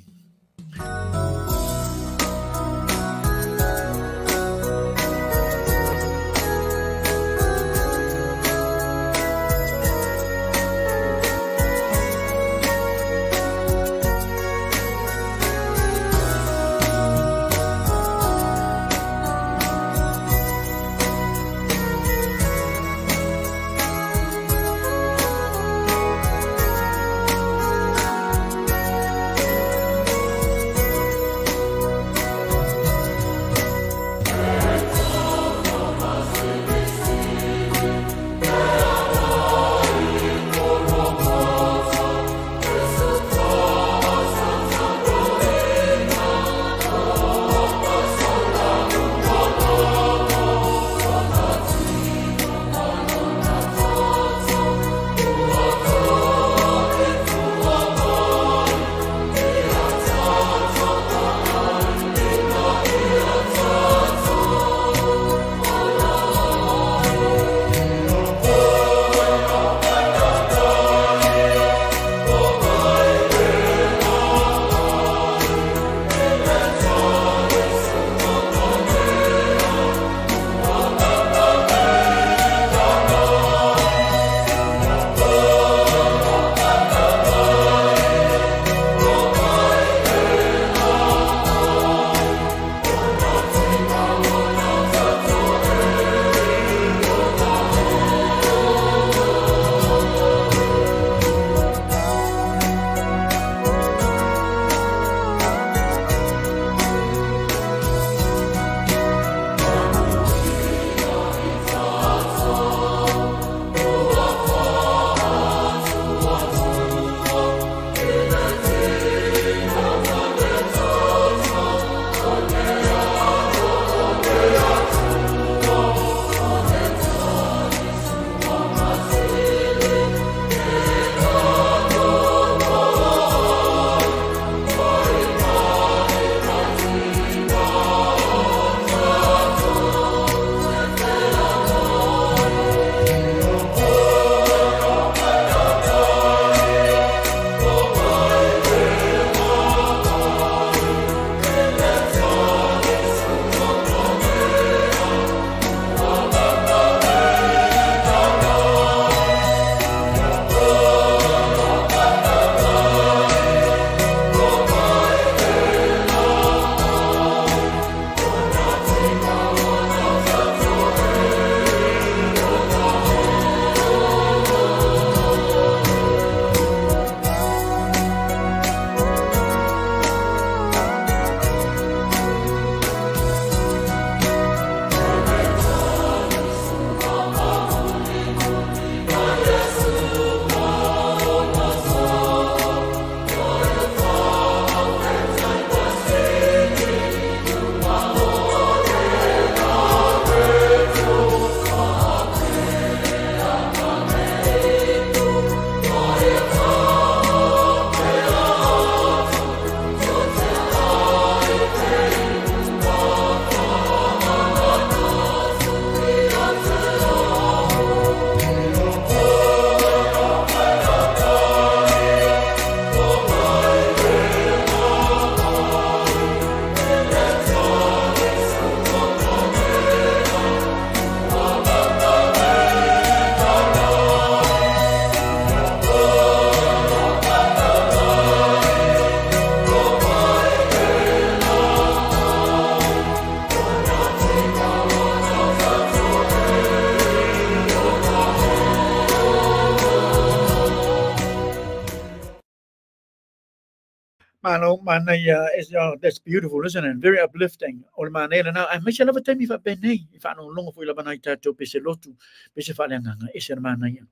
S1: Mano, mana is that's beautiful, isn't it? Very uplifting. Or mana na I miss lava time if I penny if I no long for lava night to pese lotu pese falanga is mana ya.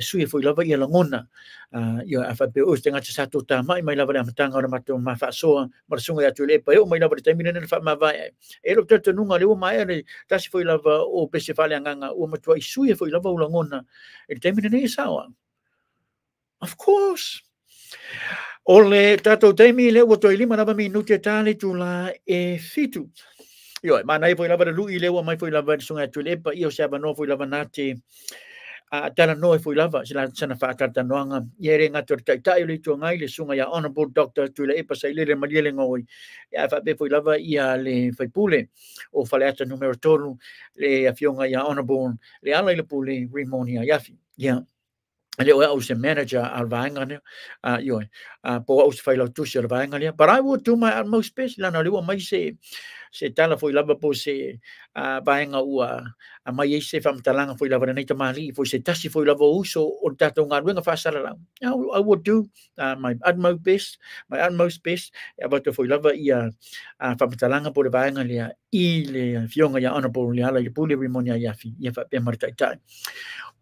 S1: Sui for lava ya langona. Yo afa pe o tenga satu tama mai lava na matanga ora mato ma fa so marsunga ya tule pa o mai lava time na fa ma vai. E lo tata nunga le o mai e tasi for lava o pese falanga o matua sui for lava o langona. E time na e sawa. Of course. Ole tato taimi le o toi lima lava minuti tali tula e fitu. Yo, mana i foi lava lu i le o mai foi lava sunga tule pa io saba no foi lava nati tala no foi lava sila sana fa tata noanga yere ngator tai tai le tu ngai le sunga ya honorable doctor tule e pa sai le maliele ngoi. Ya fa be foi lava ia le fai pule o faleata numero tolu le afionga ya honorable le ala le pule rimonia yafi. Yeah. And it was the manager alvaanga yo po os failo tu se alvaanga but I would do my utmost best la no le mai se tala foi lava po se vaenga ua mai se fam talanga foi lava nei tamali foi se tasi foi lava uso o tato ngaruenga fa sala I would do my utmost best about foi lava ia fam talanga po le vaenga le I le fionga ya honorable le ala le puli rimonia yafi ia fa pe martai tai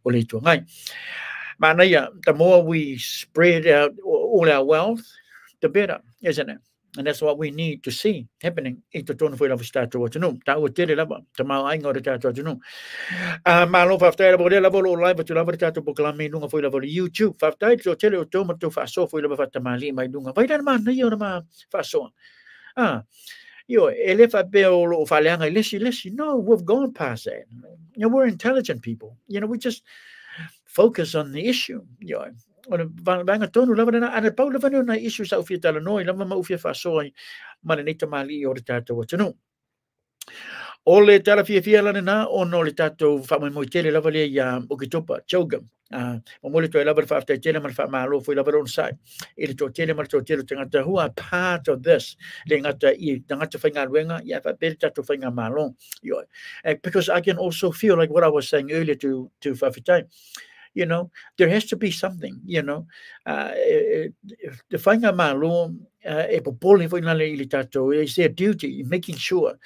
S1: o le tu ngai. Manaya, the more we spread out all our wealth, the better, isn't it? And that's what we need to see happening. Ito tono foi lava start to no. Ta o tele lava, ta mau ai ngora ta to no. Malo fa sta lava lava lo live to lava ta to proclaim nunga foi lava YouTube. Fa sta to tele o tomo to fa so foi lava fa tamali mai nunga. Vai dan man yo na fa so. Yo, ele fa be o fa leanga lesi. No, we've gone past that. You know, we're intelligent people. You know, we just focus on the issue. Yo, vanga tonu lava na ana pau lava na issue sa ufia tala noi lava ma ufia fa soi mana nei tamali o le tato o tunu. O le tala fia lana na o no le tato fa mo tele lava le ya o kitopa choga. Mo le to lava fa after tele man fa malo foi lava on side. Ele to tele tangata who are part of this. Le ngata I tangata fainga luenga ya fa pe tato fainga malo. Yo. Because I can also feel like what I was saying earlier to Fafitai. You know, there has to be something, you know. The whainga malo e popoli foi na le tato is their duty, making sure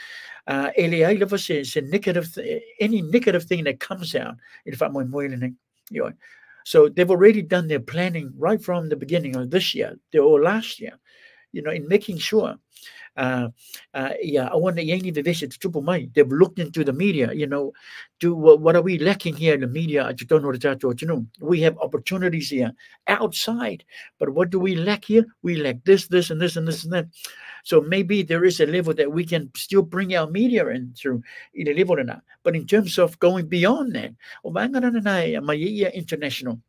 S1: ele ai lava se negative, any negative thing that comes out, if I'm moiling, you know. So they've already done their planning right from the beginning of this year or last year, you know, in making sure. Yeah, I want to visit to mai. They've looked into the media, you know, to what are we lacking here in the media? We have opportunities here outside, but what do we lack here? We lack this, and this, and that. So maybe there is a level that we can still bring our media in through in a level or not. But in terms of going beyond that, international,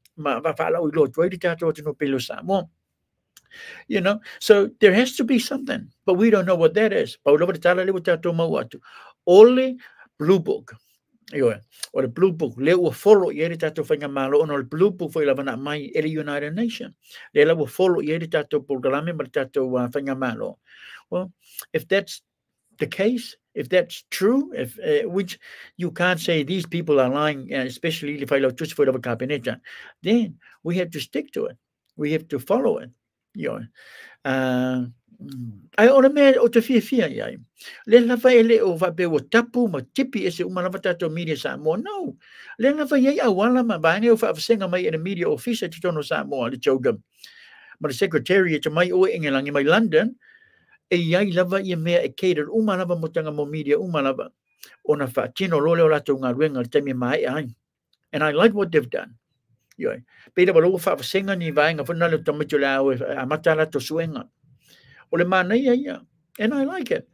S1: you know, so there has to be something, but we don't know what that is. Only blue book, or the blue book. Le will follow yeritato fanga malo on the blue book for lavana mai ele United Nations. Le will follow yeritato programe martato fanga malo. Well, if that's the case, if that's true, if which you can't say these people are lying, especially if I love just for the cabinet, then we have to stick to it. We have to follow it. Ai ora me o te fia ia. Le lava ele o va be o tapu ma tipi ese uma lava tato media Samoa. No. Le lava ia awala ma bane o fa senga mai in the media office te tono Samoa le choga. Ma le secretary te mai o ingelangi mai London e ia lava ia me e cater uma lava motanga mo media uma lava. Ona fa tino lole o lato nga ruenga te me mai ai. And I like what they've done. Yo, peda balo fa senga ni vainga fona le tamitula o amatala to suenga. Ole mana ia, and I like it.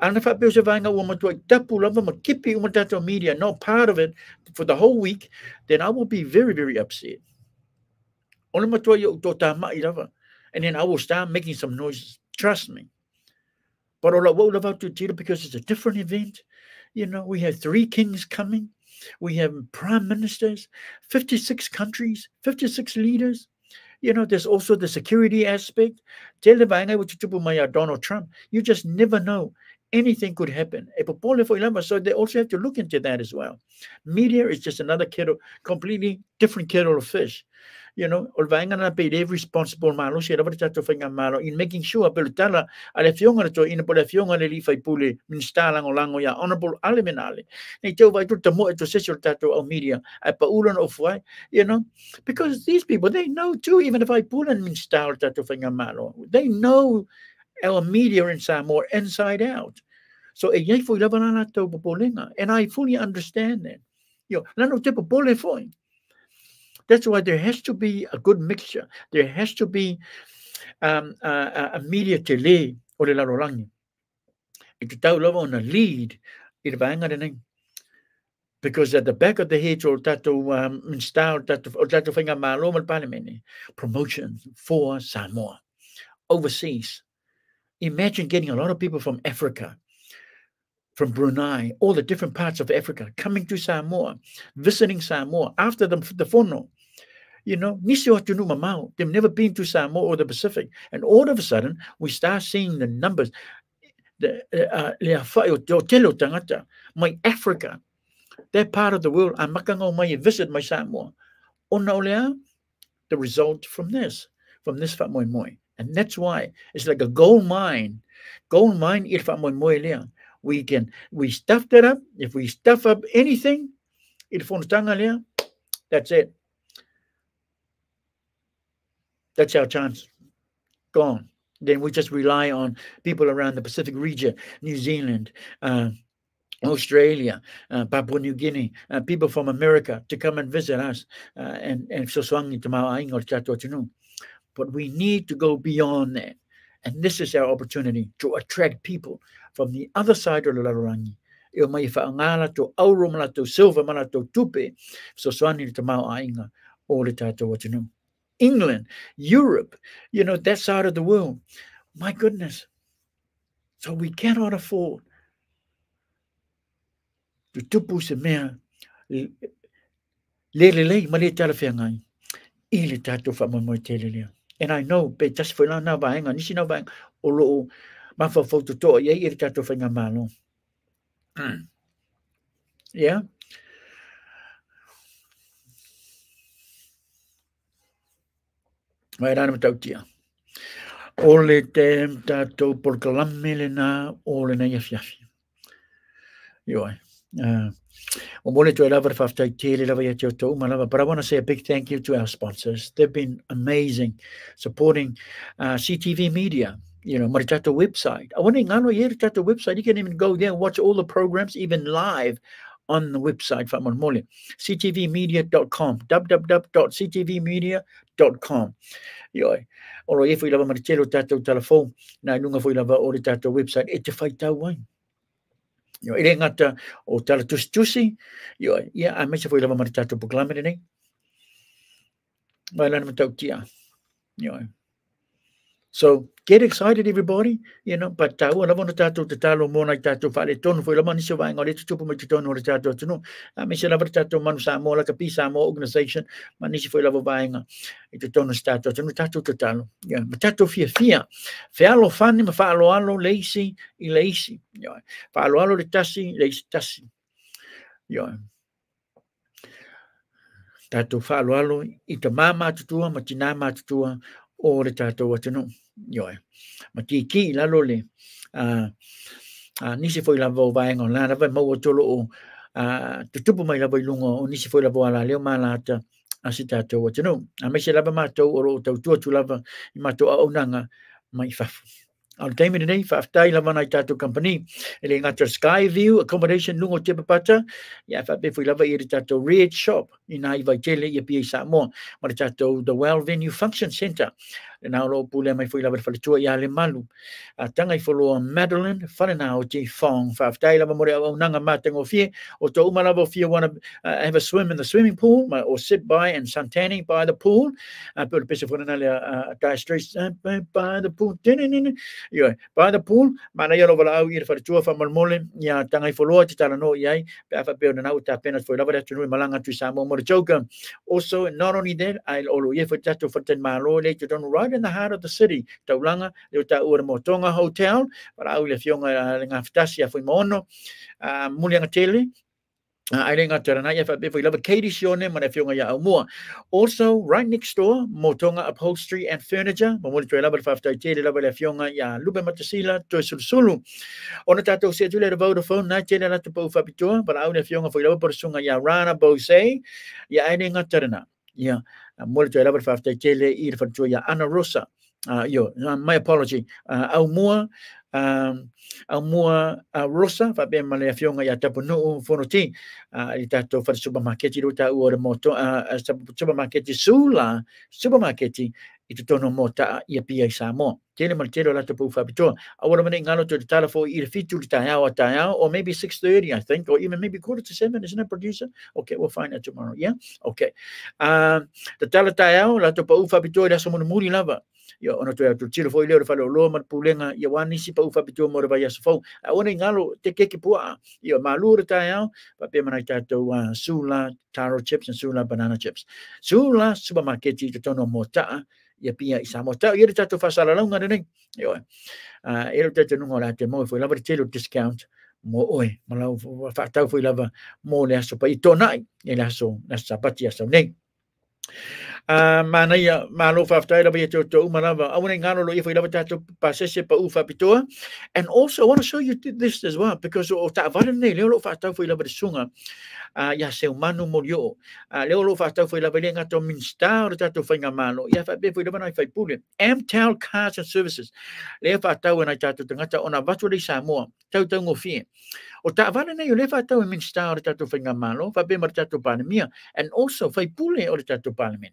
S1: And if I be vainga o matua tapu lava makipi o matato media, not part of it for the whole week, then I will be very, very upset. Ole matua yo tota mai lava, and then I will start making some noises. Trust me. But all I will love to tell because it's a different event. You know, we have 3 kings coming. We have prime ministers, 56 countries, 56 leaders. You know, there's also the security aspect. Donald Trump. You just never know anything could happen. So they also have to look into that as well. Media is just another kettle, completely different kettle of fish. You know, they're responsible malo in making sure pelutala ale fionga to in pole fionga le fai pule minstala ngolango ya honorable alimenale. Nei tau vai tu tamo to session tato au media a pa ulan of why, you know, because these people, they know too, even if I pull and install tato fanga malo, they know our media in Samoa inside out. So and I fully understand that. You know, that's why there has to be a good mixture. There has to be a media tele o le larolangi. Ito tau lava on a lead i le vaenga le nei. Because at the back of the head o tato install tato whainga malo mal palemene, promotions for Samoa overseas. Imagine getting a lot of people from Africa, from Brunei, all the different parts of Africa, coming to Samoa, visiting Samoa after the fono. You know, they've never been to Samoa or the Pacific. And all of a sudden, we start seeing the numbers. My Africa, that part of the world, I'm makango visit my Samoa. The result from this Fatmoy Moy. And that's why it's like a gold mine. Gold mine, we stuff that up. If we stuff up anything, that's it. That's our chance. Gone. Then we just rely on people around the Pacific region, New Zealand, Australia, Papua New Guinea, people from America to come and visit us. But we need to go beyond that. And this is our opportunity to attract people from the other side of the Larangi. England, Europe, you know, that side of the world. My goodness. So we cannot afford to tupu se mea lelele mali tala fiangai ili tato fa mo telele. And I know, but just for now vaenga nisi na vaenga o lo mafa foto to ye ili tato fa ngamalo. Yeah. Vai rana matautia. Ole tem tato por kalamele na ole na yafiafi. But I want to say a big thank you to our sponsors. They've been amazing, supporting CTV media. You know, Maritato website. I want to Maritato website. You can even go there and watch all the programs, even live on the website. CTVmedia.com. www.ctvmedia.com. Or if we love Maricelo Tato telephone, na lunga foi lava o Tato website. It's a fight out one. Ele ngata o tala tusi yeah, I mentioned for you lava maritato proclaim it, so get excited, everybody, you know, but I want to tato to talo mona tato fale ton for la manisha vang or to chupu machito or tato to know. I mentioned lava tato manusa more like a piece more organization, manishi for lava vang it to stato to tato to talo. Yeah, but tato fear. Fealo fanny, falo alo lazy, lazy. Yeah, falo alo de tassi, lazy tassi. Yeah. Tato falo alo, ita mama tutua, machinama tutua, or the tato what you know. Yo, matiki la lole nisi foi la vo vai on la va mo tolo tupu mai la vai lungo nisi foi la vo ala leo malata asita to what you know a me se la ma to o to tu la ma to o nanga mai fa al time ni nei fa tai la mana tato company ele ngata SKYVIEW accommodation lungo Tiapapata ya fa be foi la vai tato red shop in ai vai tele ya Apia Samoa ma tato the Wrld venue function center. Now lo pule mai foi la verfalitua ya le malu tanga I follow Madeline falena o te fong fa tai la memori o nanga matengo fie o to umala vo fie want to have a swim in the swimming pool or sit by and suntanning by the pool put pese for na le streets by the pool yeah by the pool mana yo lo vala au ir fartua fa malmole ya tanga I follow te tala no yai fa pe na uta pena foi la tu malanga tu sa mo motoga. Also not only that I olo ye for tato for ten malo le to don't ride right in the heart of the city. Taulanga, leo ta ua MOATOGA Hotel, para au le fionga ngā whatasia fui mono, mulianga tele, I think after an if we love a Katie Shone, when I feel more. Also, right next door, MOATOGA Upholstery and Furniture. Mamuli to love after Tele level of Yonga, ya Lube Matasila, to Sulu. On the tato said you let a Vodafone, night tele at the both up to, but out of Yonga for Lobo Sunga, ya Rana Bose, ya I think after an yeah, more to love after Tele, eat for Joya Anna Rosa. My apology. Mua Rosa, fa ben male fionga ya tapu no fonoti I tato fa supermarket ruta o moto supermarket SULA supermarket I tono mota I Apia Samoa tele maltelo la tapu fa bito awara mane ngalo to tala for I fitu tayao or maybe 6:30 I think or even maybe 6:45 isn't it producer okay we'll find out tomorrow yeah okay the tala tayao la tapu fa bito la somo muri lava yo ona to tiro foi leo fa lo ma pulenga ya wani si pa ufa pito mo ba ya sofo a ona ngalo te keke pua yo malura ta pa pe mana tato SULA taro chips and SULA banana chips SULA supermarket to tono Moataa ya Apia Samoa ta ia tato fa sala longa nei yo ero tato no la te mo foi la telo discount mo oi malau fa tau foi lava mo le aso pa I tonai e la so na sapati aso nei mana ia malo fa after la to umalava I want ngalo lo if we love to pasese pa ufa pitoa and also I want to show you this as well because o ta vale nei lo fa ta foi lava sunga ya se humano morio leo lo fa ta foi lava lenga to minsta o ta to fa ngamalo ya fa be foi lava na fa pule AMTEL cars and services le fa ta when I ta to ngata ona vatu le Samoa tau ngofi o ta vale nei le fa ta minsta o ta to fa ngamalo fa be marta to pandemia and also fa pule o ta to pandemia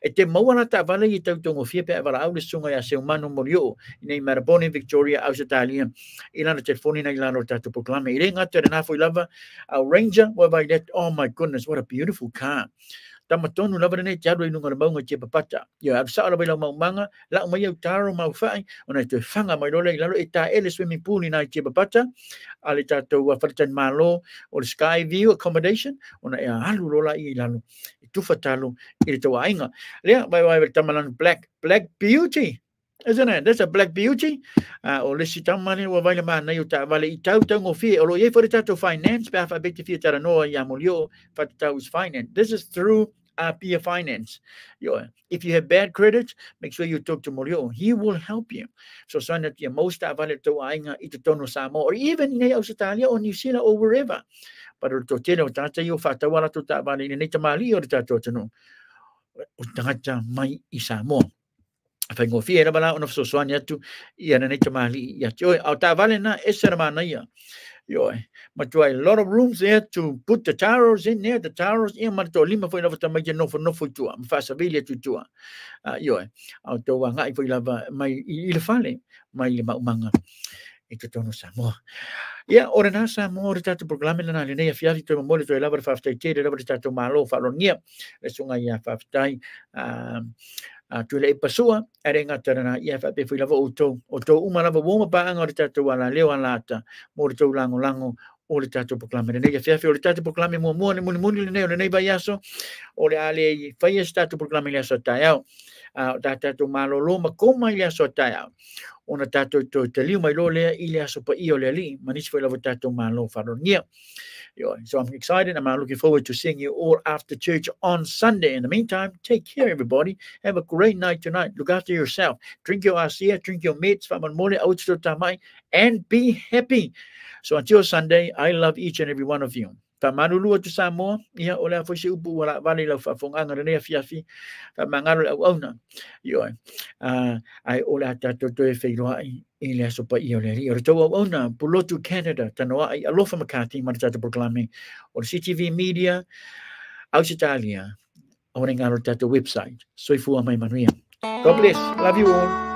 S1: e te maua ta vale I tau tongo fia pe wala au le sunga ya se umano morio nei Melbourne Victoria Australia I lana telefoni nei lana o tatu proklame I renga te rena foi lava a Ranger wa vai let oh my goodness what a beautiful car tamatonu lava nei te aro I nunga maunga Tiapapata yo ab sa lava mau manga la mai au taro mau fai ona te fanga mai lole lalo e ta ele swimming pool nei Tiapapata ale tatu wa fartan malo o SKYVIEW accommodation ona e alu lola I lalo tufa talo I te wainga lea vai tamalan black beauty isn't it that's a black beauty o le sitamani wa vai ma nei ta vale I tau ngofi o lo ye for tato finance pa fa beti fi tara no ya molio fa tau finance this is through Apia Finance. If you have bad credit, make sure you talk to Molio. He will help you. So son that your most valid to ainga ito tono Samoa or even in Australia or New Zealand or wherever. But to tell tata you fata wala to ta vale ni tamali or tato no. Tata mai I Samoa. Fa ngofia na bala ono so soania tu ia na tamali ya joy au ta vale na esera mana ia. But a lot of rooms there to put the taros in there. The taros in Mato Lima for lava tamaja no for two. Fasabilia to two. Out to Wangai for lava my ilfale, my lima umanga. Ito tono Samoa. Yeah, or an asa more tato programming and alinea fiati to monitor to a level of after tate, level tato malo, falon near. Let's ya faftai. To le pasua erenga tana ia fa pe lava o to umalava woma pa anga tato wala lewa lata mo to lango o le tato proclame nei fia o le tato proclame mo ni nei vai aso o le ale fai tato proclame le so taiao tato malo loma koma ile so taiao ona tato to te liu mai lo le ile aso pa I o le li manis foi lava tato malo faronia. So I'm excited. I'm looking forward to seeing you all after church on Sunday. In the meantime, take care, everybody. Have a great night tonight. Look after yourself. Drink your asia, drink your mates, and be happy. So until Sunday, I love each and every one of you. Tamanulua to Samoa, ia ola fo se upu wala vale la fafonganga rene fiafi, tamangalo au ona. Ai ola tato to e feiroa ile so pa I ole ri to ona pulotu Canada tanoa ai alofa makati martato proclame or CTV media Australia. Ora ngalo tato website. Soifua mai manuia. God bless. Love you all.